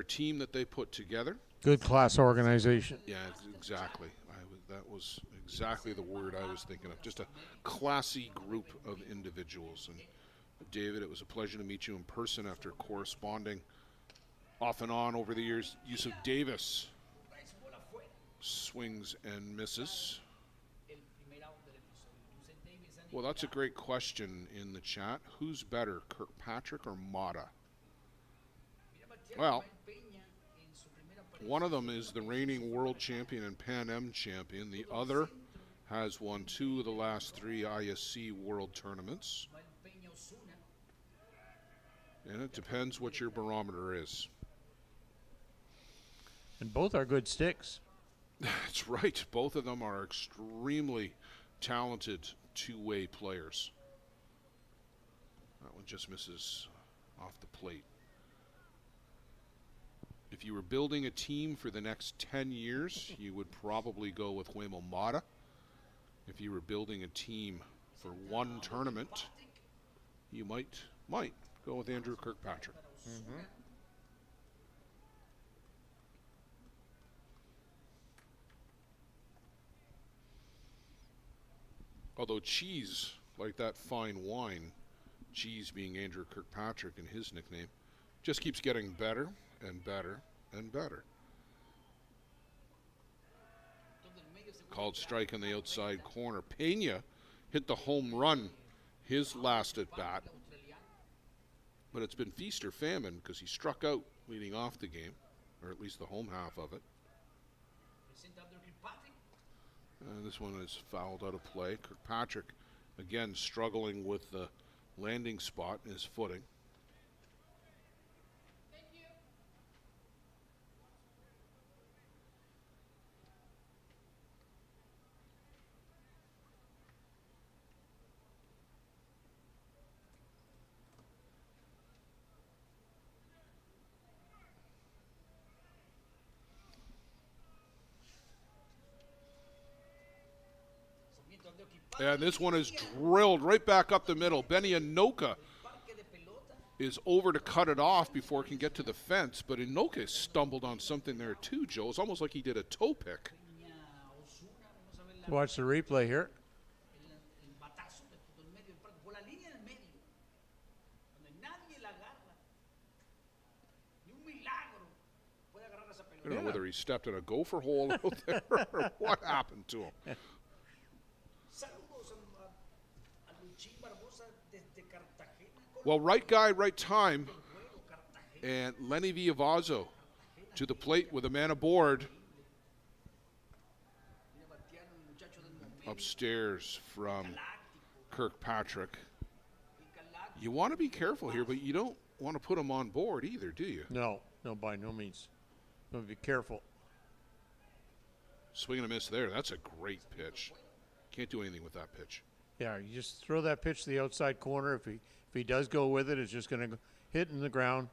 team that they put together. Good class organization. Yeah, exactly. That was exactly the word I was thinking of. Just a classy group of individuals. And David, it was a pleasure to meet you in person after corresponding off and on over the years. Yusuf Davis swings and misses. Well, that's a great question in the chat. Who's better, Kirkpatrick or Mata? Well, one of them is the reigning world champion and Pan Am champion. The other has won 2 of the last 3 ISC world tournaments. And it depends what your barometer is. And both are good sticks. That's right. Both of them are extremely talented two-way players. That one just misses off the plate. If you were building a team for the next 10 years, you would probably go with Huemo Mata. If you were building a team for one tournament, you might go with Andrew Kirkpatrick. Although cheese, like that fine wine, cheese being Andrew Kirkpatrick and his nickname, just keeps getting better and better and better. Called strike on the outside corner. Pena hit the home run his last at bat, but it's been feast or famine because he struck out leading off the game, or at least the home half of it. This one is fouled out of play. Kirkpatrick again struggling with the landing spot in his footing. And this one is drilled right back up the middle. Benny Anoka is over to cut it off before it can get to the fence, but Anoka stumbled on something there too, Joe. It's almost like he did a toe pick. Watch the replay here. I don't know whether he stepped in a gopher hole out there or what happened to him. Well, right guy, right time. And Lenny Villavazo to the plate with a man aboard. Upstairs from Kirkpatrick. You want to be careful here, but you don't want to put him on board either, do you? No, by no means. But be careful. Swing and a miss there. That's a great pitch. Can't do anything with that pitch. Yeah, you just throw that pitch to the outside corner. If he does go with it, it's just going to hit in the ground.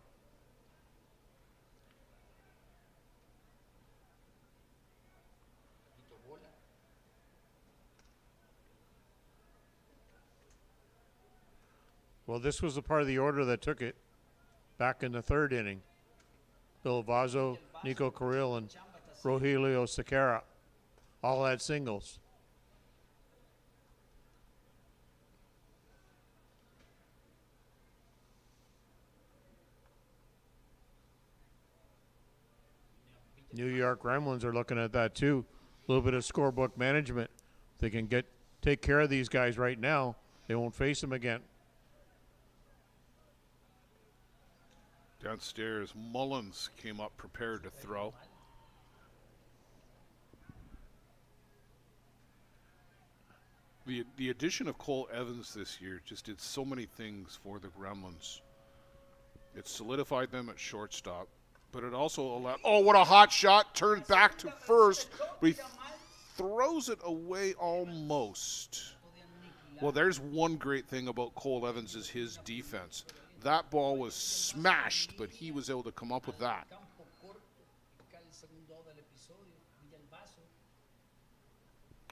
Well, this was the part of the order that took it back in the 3rd inning. Villavazo, Nico Carril, and Rogelio Sequeira all had singles. New York Gremlins are looking at that too. A little bit of scorebook management. They can take care of these guys right now. They won't face them again. Downstairs, Mullins came up prepared to throw. The addition of Cole Evans this year just did so many things for the Gremlins. It solidified them at shortstop, but it also allowed, oh, what a hot shot, turned back to first, but he throws it away almost. Well, there's one great thing about Cole Evans is his defense. That ball was smashed, but he was able to come up with that.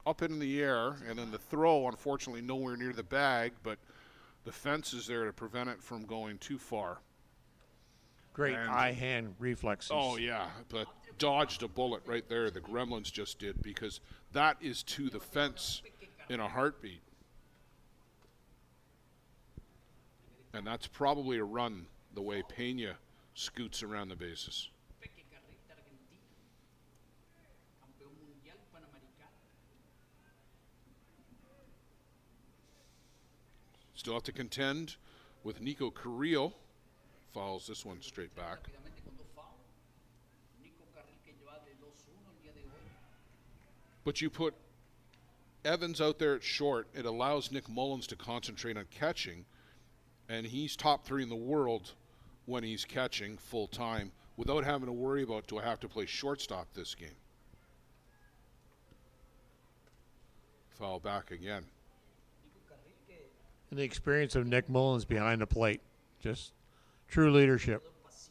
Up in the air, and then the throw, unfortunately, nowhere near the bag, but the fence is there to prevent it from going too far. Great eye-hand reflexes. Oh, yeah, but dodged a bullet right there, the Gremlins just did, because that is to the fence in a heartbeat. And that's probably a run the way Pena scoots around the bases. Still have to contend with Nico Carrillo. Fouls this one straight back. But you put Evans out there at short, it allows Nick Mullins to concentrate on catching, and he's top 3 in the world when he's catching full time without having to worry about, do I have to play shortstop this game? Foul back again. And the experience of Nick Mullins behind the plate. Just true leadership.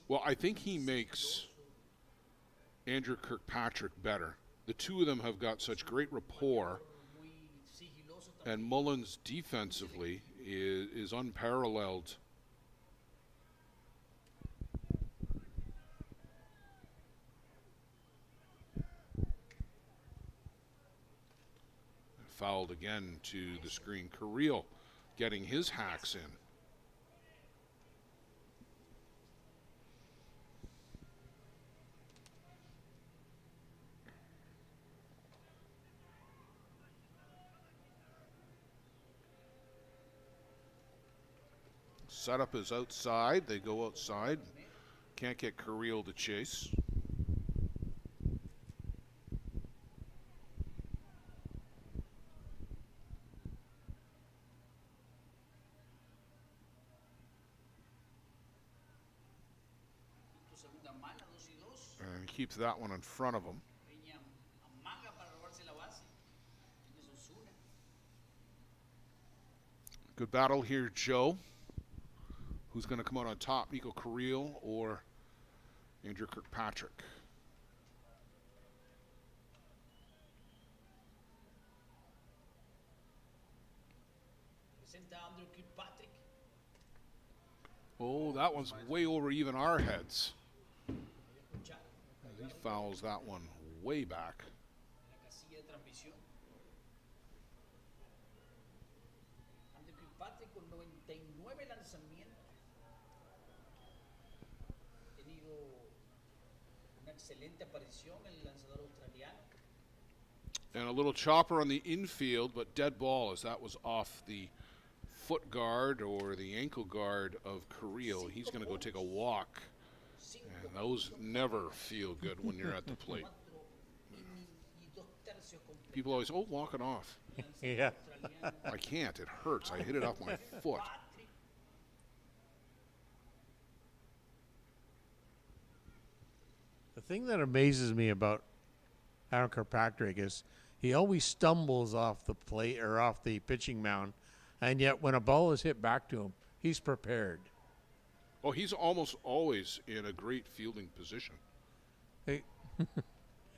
Well, I think he makes Andrew Kirkpatrick better. The two of them have got such great rapport, and Mullins defensively is unparalleled. Fouled again to the screen. Carrillo getting his hacks in. Setup is outside. They go outside. Can't get Carrillo to chase. And keeps that one in front of him. Good battle here, Joe. Who's going to come out on top, Nico Carrillo or Andrew Kirkpatrick? Oh, that one's way over even our heads. He fouls that one way back. And a little chopper on the infield, but dead ball as that was off the foot guard or the ankle guard of Carrillo. He's going to go take a walk. And those never feel good when you're at the plate. People always, oh, walk it off. Yeah. I can't. It hurts. I hit it off my foot. The thing that amazes me about Aaron Kirkpatrick is he always stumbles off the plate or off the pitching mound, and yet when a ball is hit back to him, he's prepared. Oh, he's almost always in a great fielding position. Hey.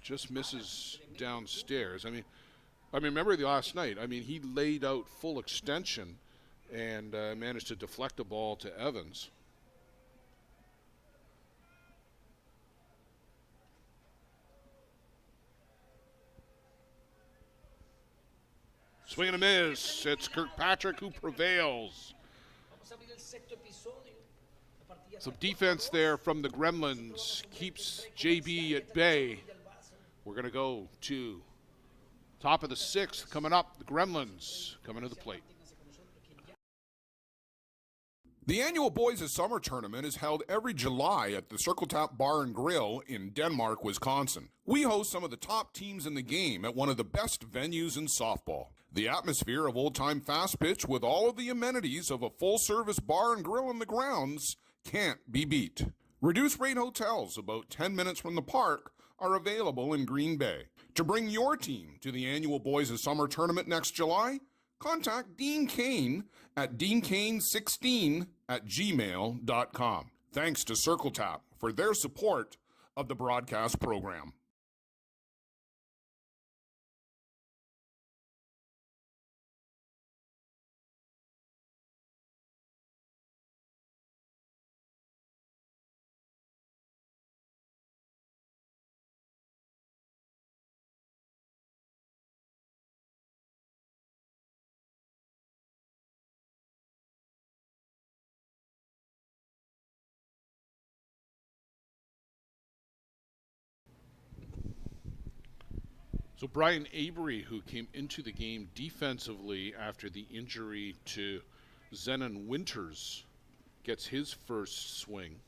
Just misses downstairs. I mean, remember the last night. I mean, he laid out full extension and managed to deflect a ball to Evans. Swing and a miss. It's Kirkpatrick who prevails. Some defense there from the Gremlins keeps JB at bay. We're going to go to top of the 6th. Coming up, the Gremlins coming to the plate. The annual Boys of Summer tournament is held every July at the Circle Tap Bar and Grill in Denmark, Wisconsin. We host some of the top teams in the game at one of the best venues in softball. The atmosphere of old-time fast pitch with all of the amenities of a full-service bar and grill in the grounds can't be beat. Reduced-rate hotels about 10 minutes from the park are available in Green Bay. To bring your team to the annual Boys of Summer tournament next July, contact Dean Kane at deankane16@gmail.com. Thanks to Circle Tap for their support of the broadcast program. So Brian Avery, who came into the game defensively after the injury to Zenon Winters, gets his first swing.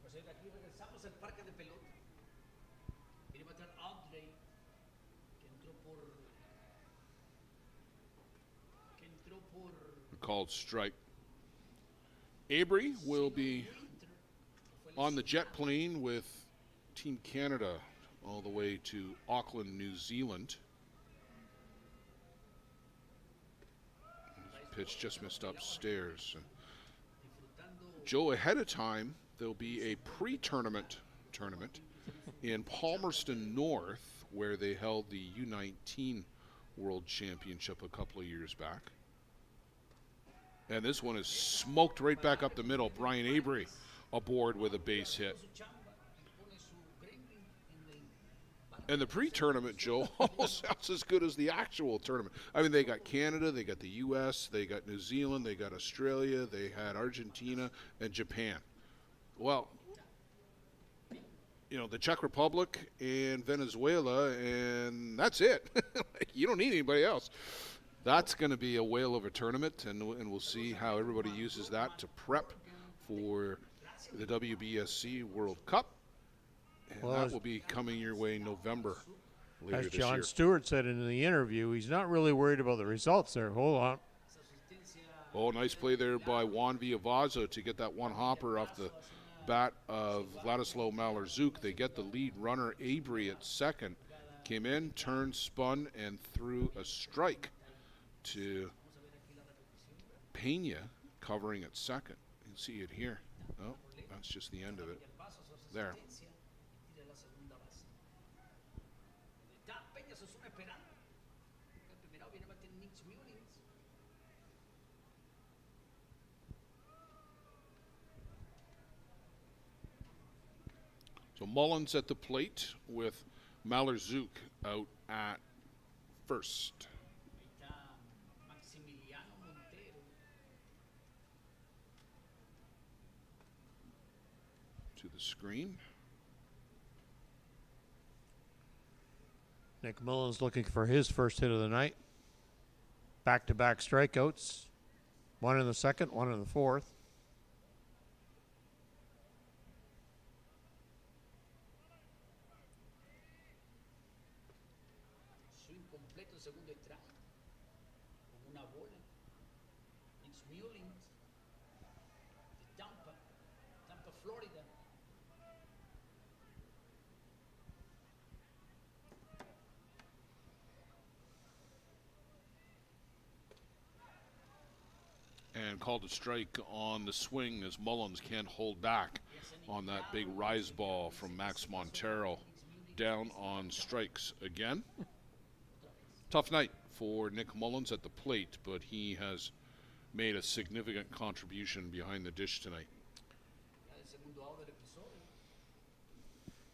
Pues aquí regresamos al parque de pelota. Viene a batear Andre, que entró por Called strike. Avery will be on the jet plane with Team Canada all the way to Auckland, New Zealand. Pitch just missed upstairs. Joe, ahead of time, there'll be a pre-tournament tournament in Palmerston North, where they held the U19 World Championship a couple of years back. And this one is smoked right back up the middle. Brian Avery aboard with a base hit. And the pre-tournament, Joe, almost sounds as good as the actual tournament. I mean, they got Canada, they got the U.S., they got New Zealand, they got Australia, they had Argentina, and Japan. Well, you know, the Czech Republic and Venezuela, and that's it. You don't need anybody else. That's going to be a whale of a tournament, and we'll see how everybody uses that to prep for the WBSC World Cup. And Well, that will be coming your way November later As this John year. Stewart said in the interview, he's not really worried about the results there. Hold on. Oh, nice play there by Juan Villavazo to get that one hopper off the bat of Vladislav Malerzuk. They get the lead runner, Avery, at second. Came in, turned, spun, and threw a strike to Pena, covering at second. You can see it here. Oh, that's just the end of it. There. So Mullins at the plate with Malerzuk out at first. To the screen. Nick Mullins looking for his first hit of the night. Back-to-back strikeouts. One in the second, one in the fourth. Swing completo en segundo y track. Con una bola. It's Mullins. De Tampa, Florida. And called a strike on the swing as Mullins can't hold back on that big rise ball from Max Montero. Down on strikes again. Tough night for Nick Mullins at the plate, but he has made a significant contribution behind the dish tonight.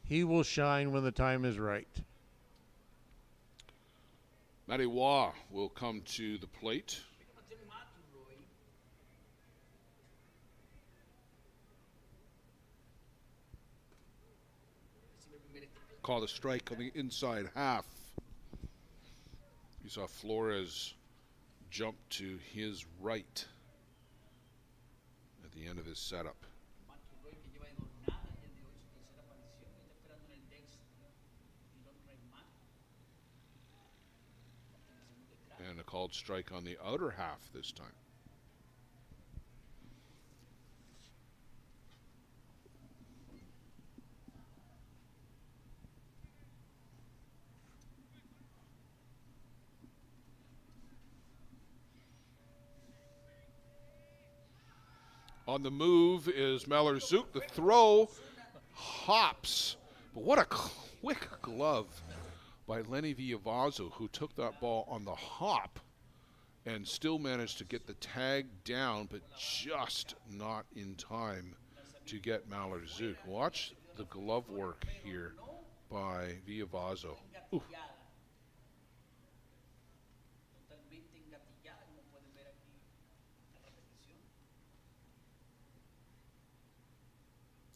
He will shine when the time is right. Matty Waugh will come to the plate. Call a strike on the inside half. You saw Flores jump to his right at the end of his setup. And a called strike on the outer half this time. On the move is Malherzuk. The throw hops. But what a quick glove by Lenny Villavazo, who took that ball on the hop and still managed to get the tag down, but just not in time to get Malherzuk. Watch the glove work here by Villavazo. Ooh.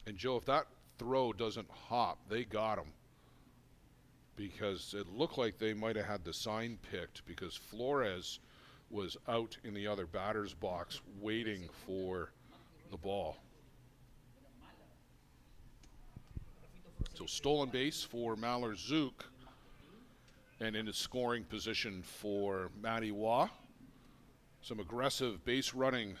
And Joe, if that throw doesn't hop, they got him. Because it looked like they might have had the sign picked, because Flores was out in the other batter's box waiting for the ball. So stolen base for Malherzuk, and into scoring position for Matty Waugh. Some aggressive base running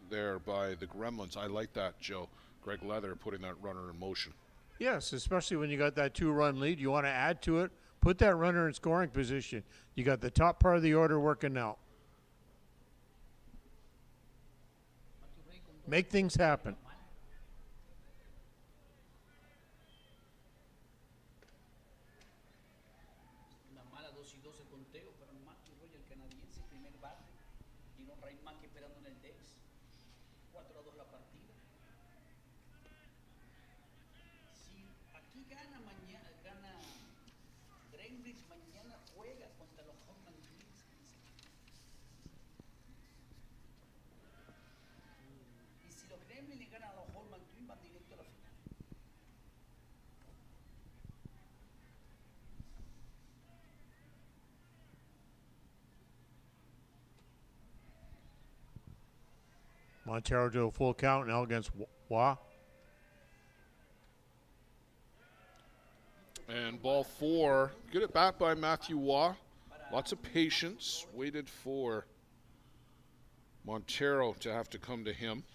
there by the Gremlins. I like that, Joe. Greg Leather putting that runner in motion. Yes, especially when you got that 2-run lead. You want to add to it, put that runner in scoring position. You got the top part of the order working now. Make things happen. GREMLINS mañana juega contra los GREMLINS. Y si los GREMLINS le ganan a los GREMLINS, van directo a la final. Montero to a full count now against Waugh. And ball 4, good at bat by Matthew Waugh. Lots of patience, waited for Montero to have to come to him.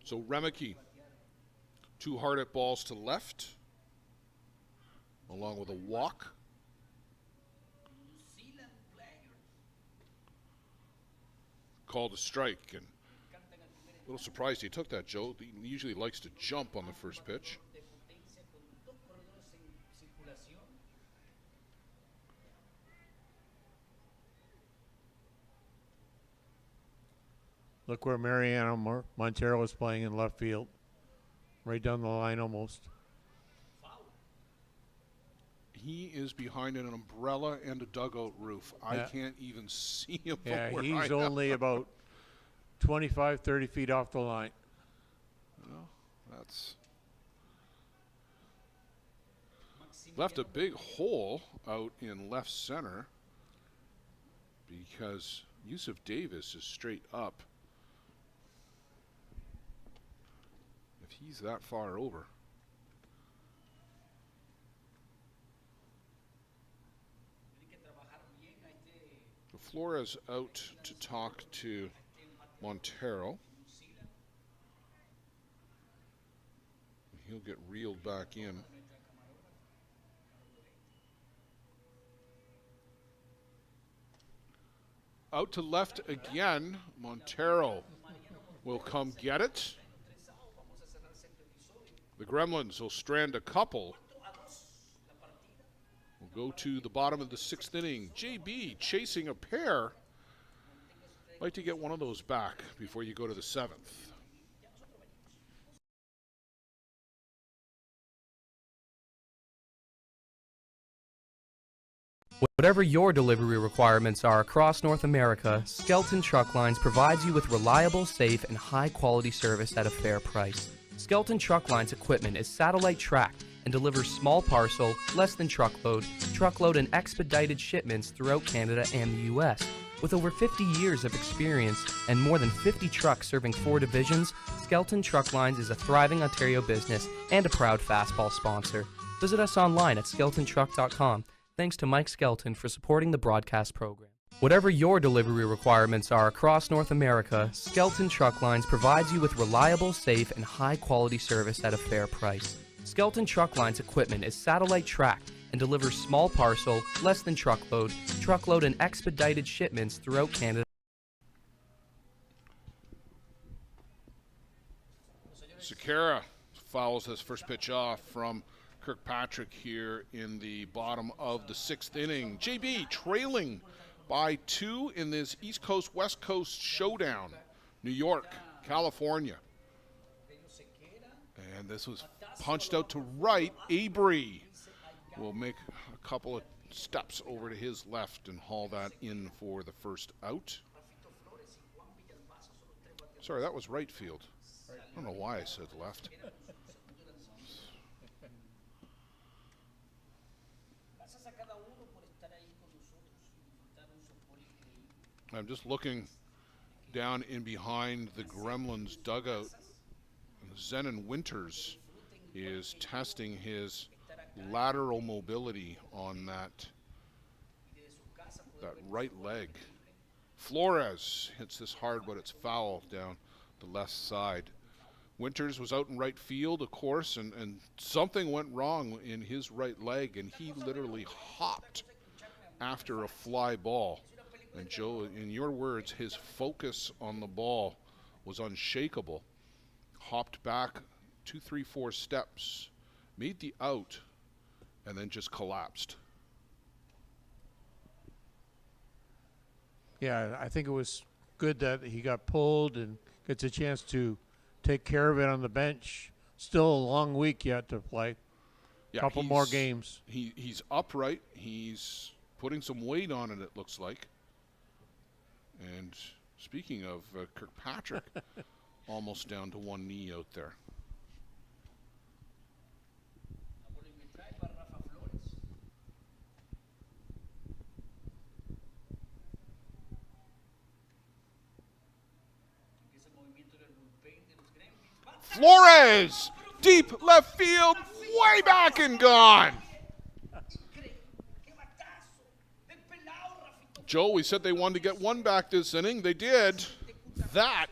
So Remeke, 2 hard at balls to left, along with a walk. Called a strike, and a little surprised he took that, Joe. He usually likes to jump on the first pitch. Look where Mariano Montero is playing in left field. Right down the line almost. He is behind an umbrella and a dugout roof. Yeah. I can't even see him. Yeah, he's only about 25, 30 feet off the line. Well, that's left a big hole out in left center because Yusuf Davis is straight up. If he's that far over. Flores out to talk to Montero. He'll get reeled back in. Out to left again. Montero will come get it. The Gremlins will strand a couple. We'll go to the bottom of the 6th inning. JB chasing a pair. Like to get one of those back before you go to the 7th. Whatever your delivery requirements are across North America, Skelton Truck Lines provides you with reliable, safe, and high-quality service at a fair price. Skelton Truck Lines equipment is satellite tracked and delivers small parcel, less than truckload, and expedited shipments throughout Canada and the U.S. With over 50 years of experience and more than 50 trucks serving 4 divisions, Skelton Truck Lines is a thriving Ontario business and a proud fastball sponsor. Visit us online at skeltontruck.com. Thanks to Mike Skelton for supporting the broadcast program. Whatever your delivery requirements are across North America, Skelton Truck Lines provides you with reliable, safe, and high-quality service at a fair price. Skelton Truck Lines equipment is satellite tracked and delivers small parcel, less than truckload, and expedited shipments throughout Canada. Sakara fouls his first pitch off from Kirkpatrick here in the bottom of the 6th inning. JB trailing by 2 in this East Coast West Coast showdown. New York, California. And this was punched out to right. Abry will make a couple of steps over to his left and haul that in for the first out. Sorry, that was right field. I don't know why I said left. I'm just looking down in behind the Gremlins dugout. Zenon Winters is testing his lateral mobility on that right leg. Flores hits this hard, but it's foul down the left side. Winters was out in right field, of course, and something went wrong in his right leg, and he literally hopped after a fly ball. And Joe, in your words, his focus on the ball was unshakable. Hopped back 2, 3, 4 steps, made the out, and then just collapsed. Yeah, I think it was good that he got pulled and gets a chance to take care of it on the bench. Still a long week yet to play. Yeah, couple more games. He's upright. He's putting some weight on it looks like. And speaking of Kirkpatrick, almost down to one knee out there. Flores, deep left field, way back and gone. Joe, we said they wanted to get one back this inning. They did. That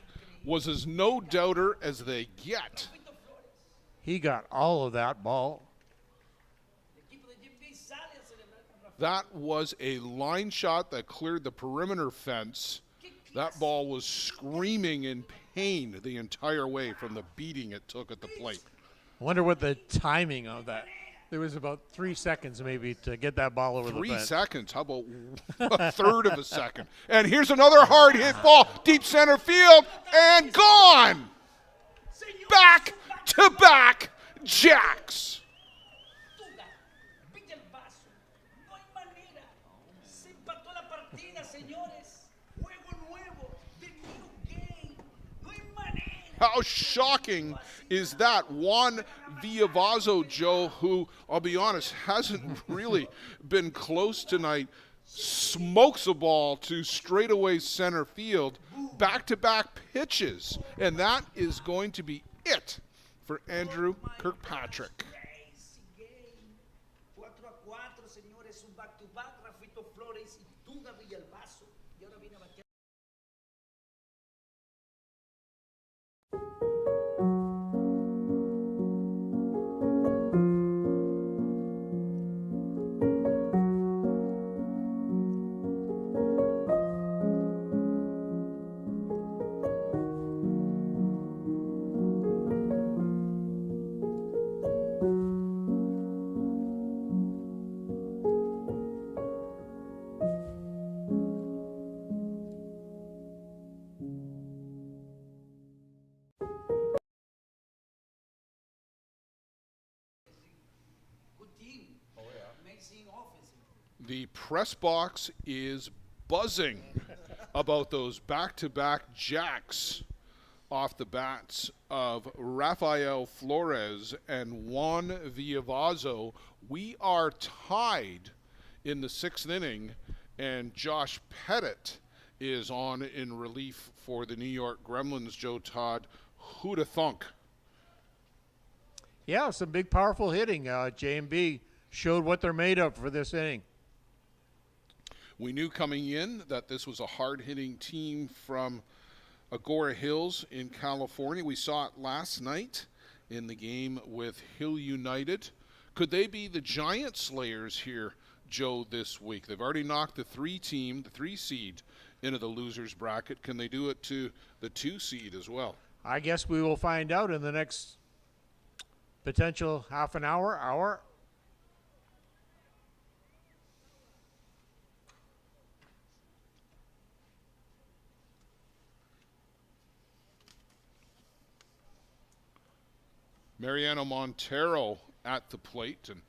was as no doubter as they get. He got all of that ball. That was a line shot that cleared the perimeter fence. That ball was screaming in pain the entire way from the beating it took at the plate. I wonder what the timing of that. There was about 3 seconds maybe to get that ball over the bench. 3 seconds? How about a third of a second? And here's another hard hit ball, deep center field, and gone! Back to back jacks. How shocking is that? Juan Villavazo, Joe, who, I'll be honest, hasn't really been close tonight, smokes a ball to straightaway center field, back-to-back pitches, and that is going to be it for Andrew Kirkpatrick. The press box is buzzing about those back-to-back jacks off the bats of Rafael Flores and Juan Villavazo. We are tied in the 6th inning, and Josh Pettit is on in relief for the New York Gremlins. Joe Todd, who'da thunk? Yeah, some big, powerful hitting. J&B showed what they're made of for this inning. We knew coming in that this was a hard-hitting team from Agora Hills in California. We saw it last night in the game with Hill United. Could they be the Giant Slayers here, Joe, this week? They've already knocked the 3 seed into the losers bracket. Can they do it to the 2 seed as well? I guess we will find out in the next potential half an hour. Mariano Montero at the plate. And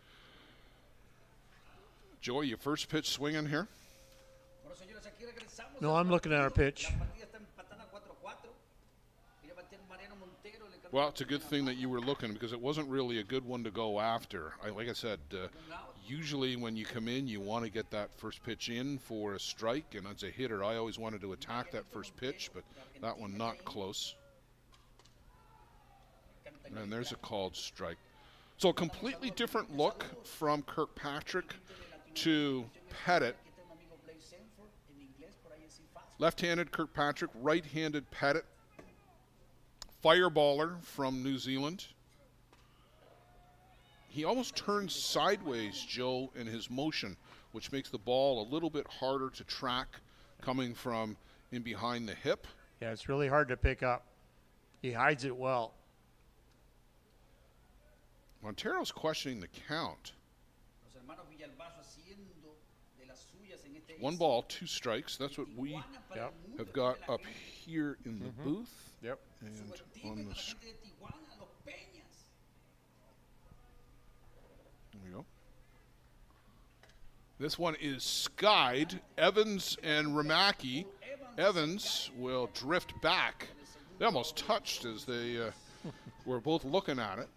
Joey, your first pitch swinging here? No, I'm looking at our pitch. Well, it's a good thing that you were looking, because it wasn't really a good one to go after. Like I said, usually when you come in, you want to get that first pitch in for a strike, and as a hitter, I always wanted to attack that first pitch, but that one not close. And there's a called strike. So a completely different look from Kirkpatrick to Pettit. Left-handed Kirkpatrick, right-handed Pettit. Fireballer from New Zealand. He almost turns sideways, Joe, in his motion, which makes the ball a little bit harder to track coming from in behind the hip. Yeah, it's really hard to pick up. He hides it well. Montero's questioning the count. 1 ball, 2 strikes. That's what we have got up here in the booth. Yep. And on the there we go. This one is skied. Evans and Ramaki. Evans will drift back. They almost touched as they were both looking at it.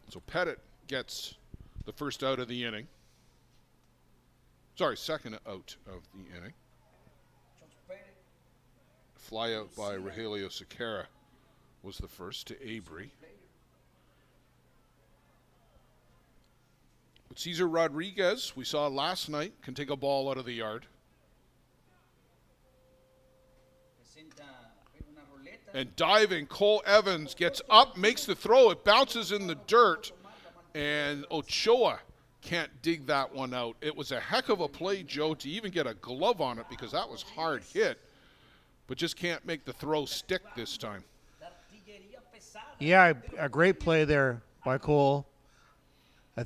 So Pettit gets the first out of the inning. Sorry, second out of the inning. Fly out by Rogelio Sequeira was the first to Abry. But Cesar Rodriguez, we saw last night, can take a ball out of the yard. And diving, Cole Evans gets up, makes the throw. It bounces in the dirt, and Ochoa can't dig that one out. It was a heck of a play, Joe, to even get a glove on it, because that was hard hit, but just can't make the throw stick this time. Yeah, a great play there by Cole. I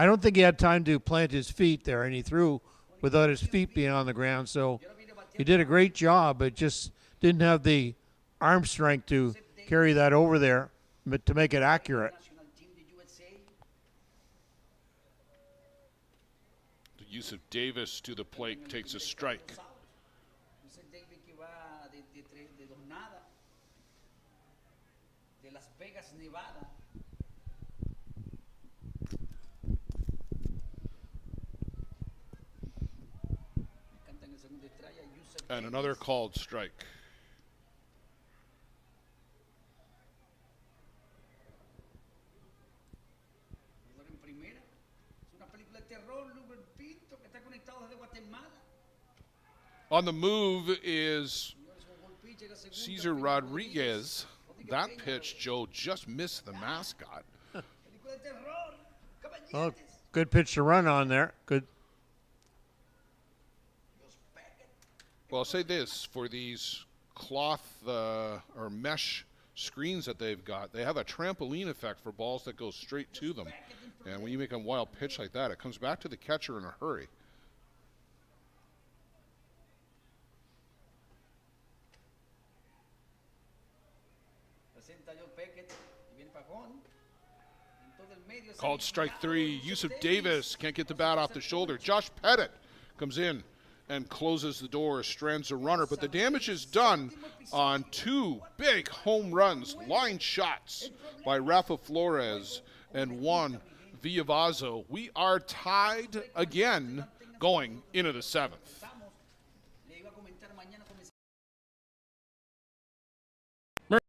don't think he had time to plant his feet there, and he threw without his feet being on the ground. So he did a great job, but just didn't have the arm strength to carry that over there, but to make it accurate. The use of Davis to the plate takes a strike. And another called strike. On the move is Cesar Rodriguez. That pitch, Joe, just missed the mascot. Well, good pitch to run on there. Good. Well, I'll say this, for these cloth or mesh screens that they've got, they have a trampoline effect for balls that go straight to them. And when you make a wild pitch like that, it comes back to the catcher in a hurry. Called strike three. Yusuf Davis can't get the bat off the shoulder. Josh Pettit comes in and closes the door, strands a runner, but the damage is done on two big home runs, line shots by Rafa Flores and Juan Villavazo. We are tied again going into the seventh.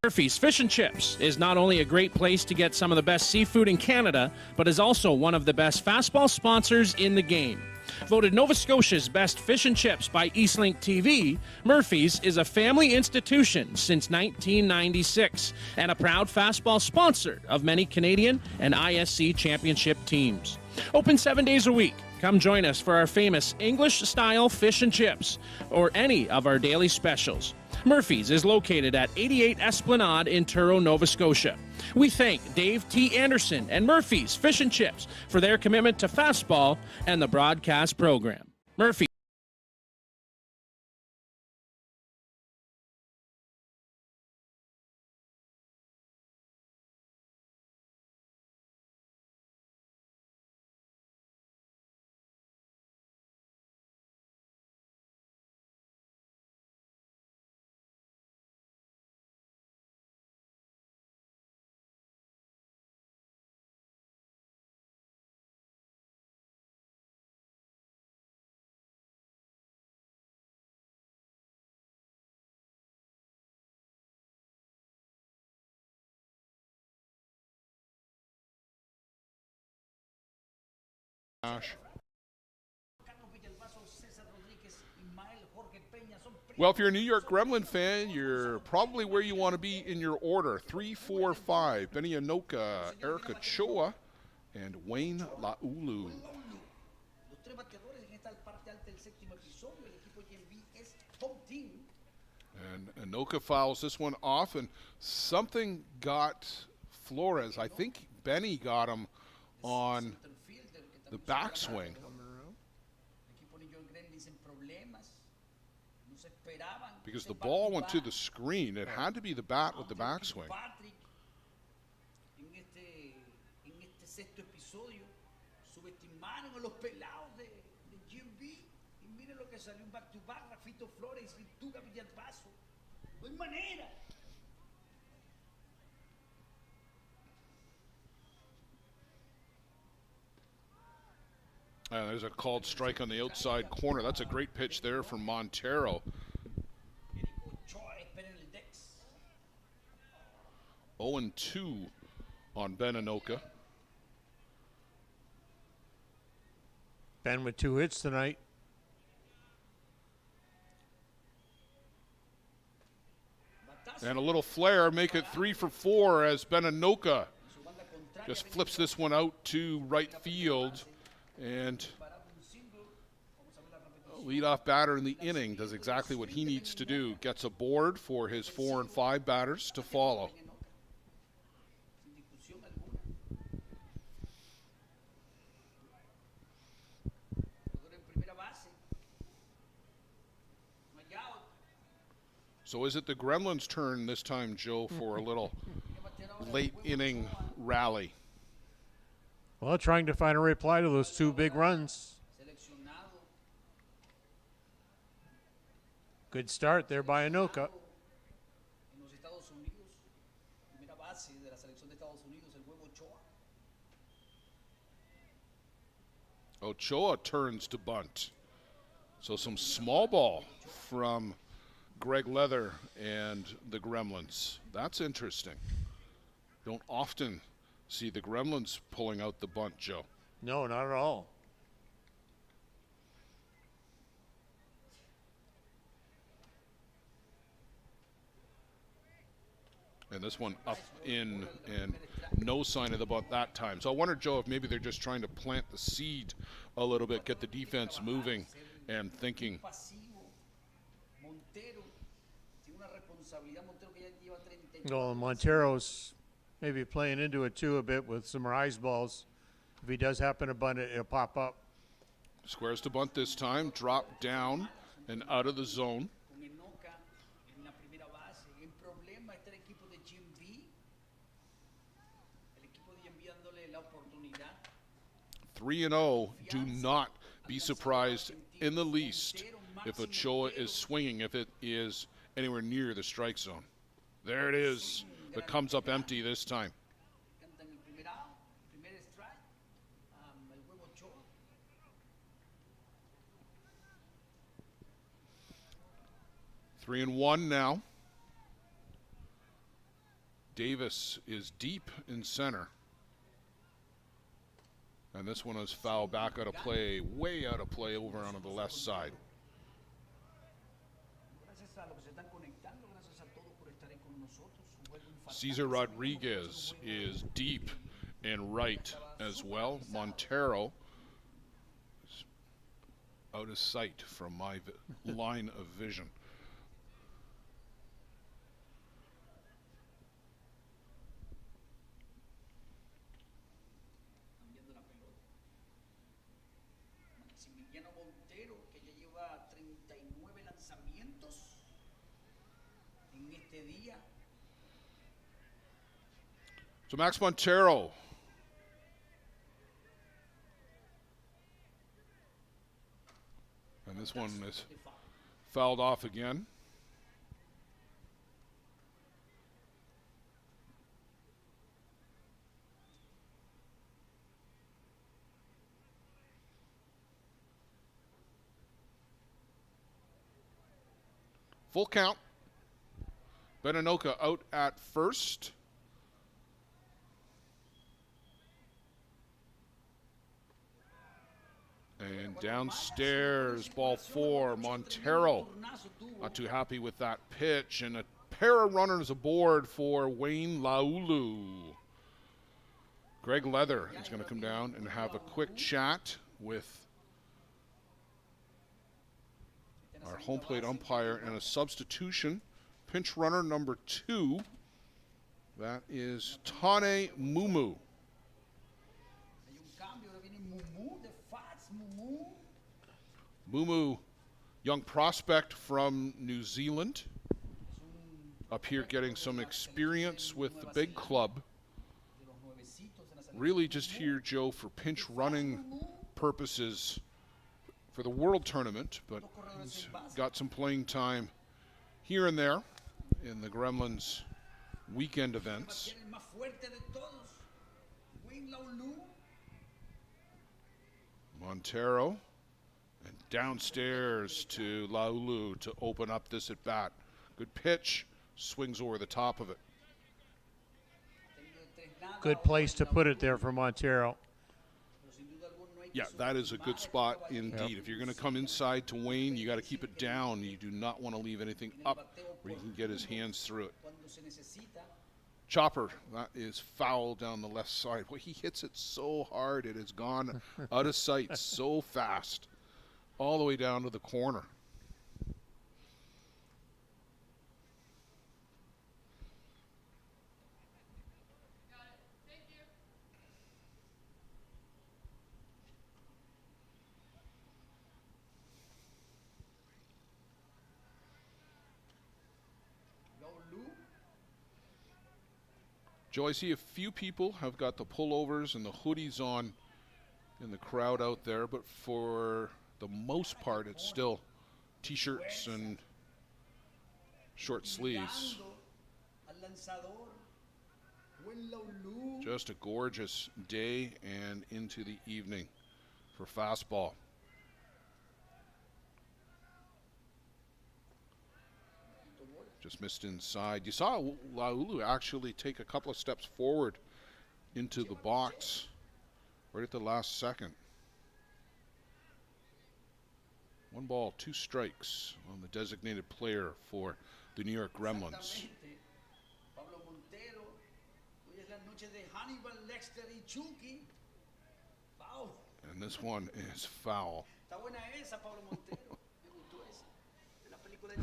Murphy's Fish and Chips is not only a great place to get some of the best seafood in Canada, but is also one of the best fastball sponsors in the game. Voted Nova Scotia's best fish and chips by Eastlink TV, Murphy's is a family institution since 1996 and a proud fastball sponsor of many Canadian and ISC championship teams. Open 7 days a week. Come join us for our famous English-style fish and chips or any of our daily specials. Murphy's is located at 88 Esplanade in Truro, Nova Scotia. We thank Dave T. Anderson and Murphy's Fish and Chips for their commitment to fastball and the broadcast program. Murphy. Well, if you're a New York Gremlin fan, you're probably where you want to be in your order. 3, 4, 5. Benny Anoka, Eric Ochoa, and Wayne Laulu. And Anoka fouls this one off, and something got Flores. I think Benny got him on the backswing. Because the ball went to the screen. It had to be the bat with the backswing. There's a called strike on the outside corner. That's a great pitch there from Montero. 0-2 on Ben Anoka. Ben with 2 hits tonight. And a little flare, make it 3 for 4 as Ben Anoka just flips this one out to right field. And leadoff batter in the inning does exactly what he needs to do. Gets a board for his 4 and 5 batters to follow. So is it the Gremlins' turn this time, Joe, for a little late inning rally? Well, trying to find a reply to those 2 big runs. Good start there by Anoka. Ochoa turns to bunt. So some small ball from Greg Leather and the Gremlins. That's interesting. Don't often see the Gremlins pulling out the bunt, Joe. No, not at all. And this one up in and no sign of the bunt that time. So I wonder, Joe, if maybe they're just trying to plant the seed a little bit, get the defense moving and thinking. Well, Montero's maybe playing into it too a bit with some rise balls. If he does happen to bunt it, it'll pop up. Squares to bunt this time, drop down and out of the zone. 3-0. Do not be surprised in the least if Ochoa is swinging, if it is anywhere near the strike zone. There it is. It comes up empty this time. 3-1 now. Davis is deep in center. And this one is foul back out of play, way out of play over on the left side. Cesar Rodriguez is deep and right as well. Montero is out of sight from my line of vision. So Max Montero. And this one is fouled off again. Full count. Beninoka out at first. And downstairs, ball 4, Montero. Not too happy with that pitch. And a pair of runners aboard for Wayne Laulu. Greg Leather is going to come down and have a quick chat with our home plate umpire, and a substitution. Pinch runner number 2. That is Tane Mumu. Mumu, young prospect from New Zealand, up here getting some experience with the big club. Really just here, Joe, for pinch running purposes for the World Tournament, but he's got some playing time here and there in the Gremlins weekend events. Montero, and downstairs to Laulu to open up this at bat. Good pitch, swings over the top of it. Good place to put it there for Montero. Yeah, that is a good spot indeed. Yep. If you're going to come inside to Wayne, you got to keep it down. You do not want to leave anything up where he can get his hands through it. Chopper, that is foul down the left side. Well, he hits it so hard, it has gone out of sight so fast, all the way down to the corner. Joe, I see a few people have got the pullovers and the hoodies on in the crowd out there, but for the most part, it's still t-shirts and short sleeves. Just a gorgeous day and into the evening for fastball. Just missed inside. You saw Laulu actually take a couple of steps forward into the box right at the last second. 1 ball, 2 strikes on the designated player for the New York Gremlins. And this one is foul.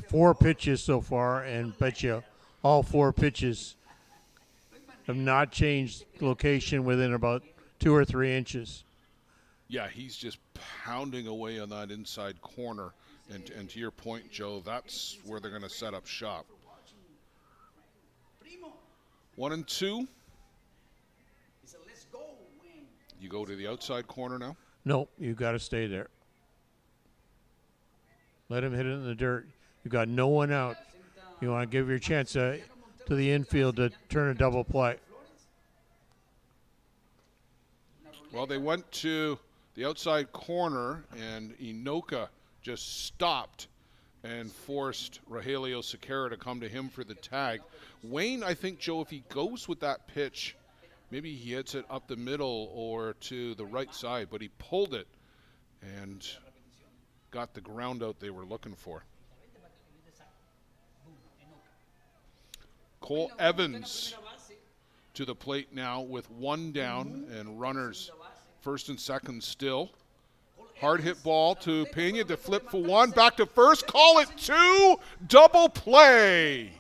4 pitches so far, and bet you all 4 pitches have not changed location within about 2 or 3 inches. Yeah, he's just pounding away on that inside corner. And to your point, Joe, that's where they're going to set up shop. 1-2. You go to the outside corner now? Nope, you got to stay there. Let him hit it in the dirt. You got no one out. You want to give your chance to the infield to turn a double play. Well, they went to the outside corner, and Inoka just stopped and forced Rogelio Sequeira to come to him for the tag. Wayne, I think, Joe, if he goes with that pitch, maybe he hits it up the middle or to the right side, but he pulled it and got the ground out they were looking for. Cole Evans to the plate now with one down and runners first and second still. Hard hit ball to Pena to flip for one. Back to first. Call it two. Double play.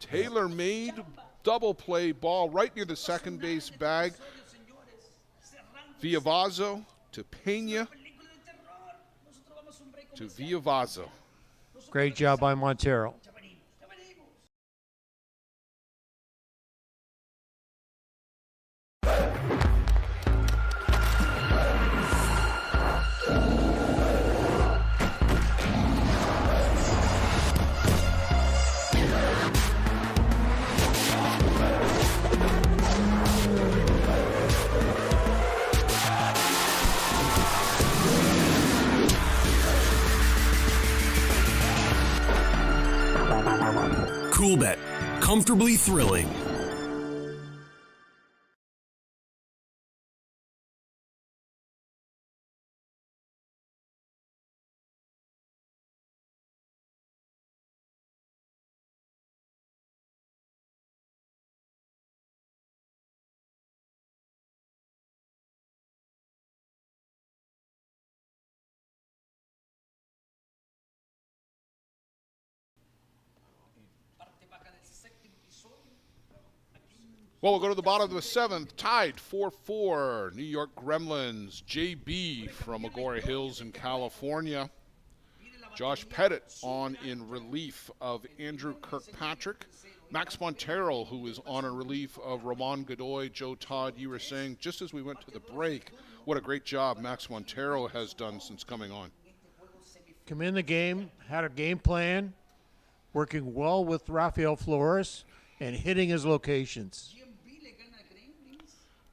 Tailor-made double play ball right near the second base bag. Villavazo to Pena to Villavazo. Great job by Montero. Cool Bet. Comfortably thrilling. Well, we'll go to the bottom of the seventh, tied 4-4. New York Gremlins, JB from Agora Hills in California. Josh Pettit on in relief of Andrew Kirkpatrick. Max Montero, who is on in relief of Ramon Godoy. Joe Todd, you were saying, just as we went to the break, what a great job Max Montero has done since coming on. Come in the game, had a game plan, working well with Rafael Flores, and hitting his locations.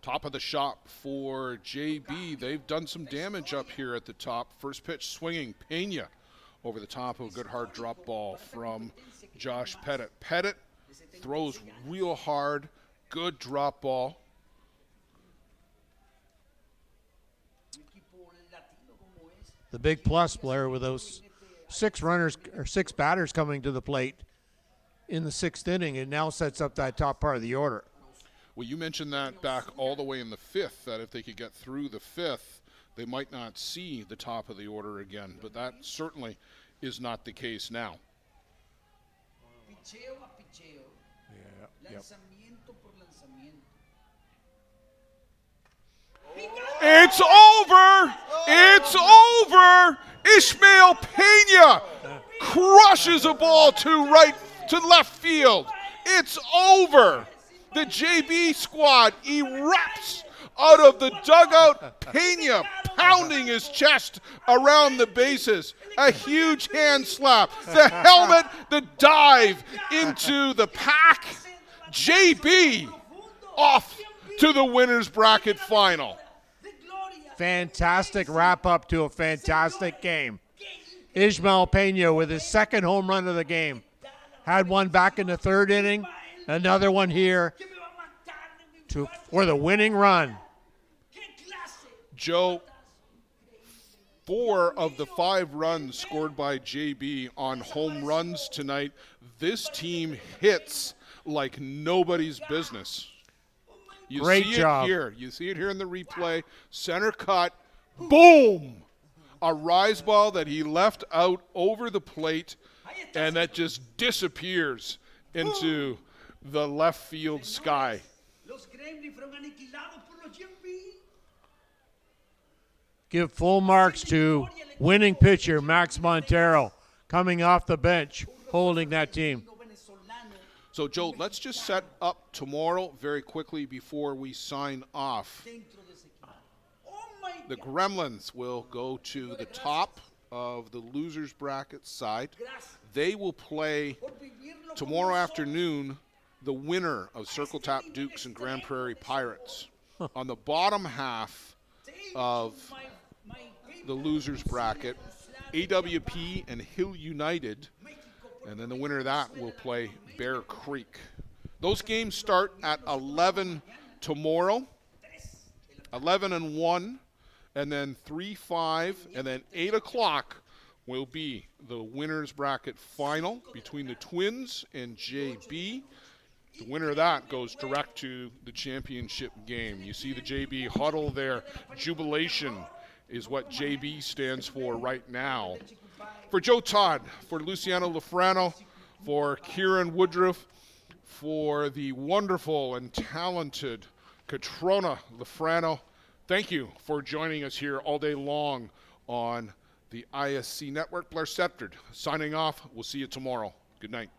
Top of the shop for JB. They've done some damage up here at the top. First pitch swinging. Pena over the top of a good hard drop ball from Josh Pettit. Pettit throws real hard. Good drop ball. The big plus player with those six runners or six batters coming to the plate in the sixth inning. It now sets up that top part of the order. Well, you mentioned that back all the way in the fifth, that if they could get through the fifth, they might not see the top of the order again. But that certainly is not the case now. Yep. It's over! It's over! Ishmael Pena crushes a ball to left field. It's over! The JB squad erupts out of the dugout. Pena pounding his chest around the bases. A huge hand slap. The helmet, the dive into the pack. JB off to the winner's bracket final. Fantastic wrap up to a fantastic game. Ishmael Pena with his second home run of the game. Had one back in the third inning. Another one here for the winning run. Joe, 4 of the 5 runs scored by JB on home runs tonight. This team hits like nobody's business. You Great see job. It here. You see it here in the replay. Center cut. Boom! A rise ball that he left out over the plate, and that just disappears into the left field sky. Give full marks to winning pitcher Max Montero coming off the bench, holding that team. So, Joe, let's just set up tomorrow very quickly before we sign off. The Gremlins will go to the top of the losers bracket side. They will play tomorrow afternoon the winner of Circle Tap Dukes and Grand Prairie Pirates. On the bottom half of the losers bracket, AWP and Hill United, and then the winner of that will play Bear Creek. Those games start at 11 tomorrow, 11 and 1, and then 3, 5, and then 8 o'clock will be the winners bracket final between the Twins and JB. The winner of that goes direct to the championship game. You see the JB huddle there. Jubilation is what JB stands for right now. For Joe Todd, for Luciano Lafrano, for Kieran Woodruff, for the wonderful and talented Katrona Lafrano, thank you for joining us here all day long on the ISC Network. Blair Septard signing off. We'll see you tomorrow. Good night.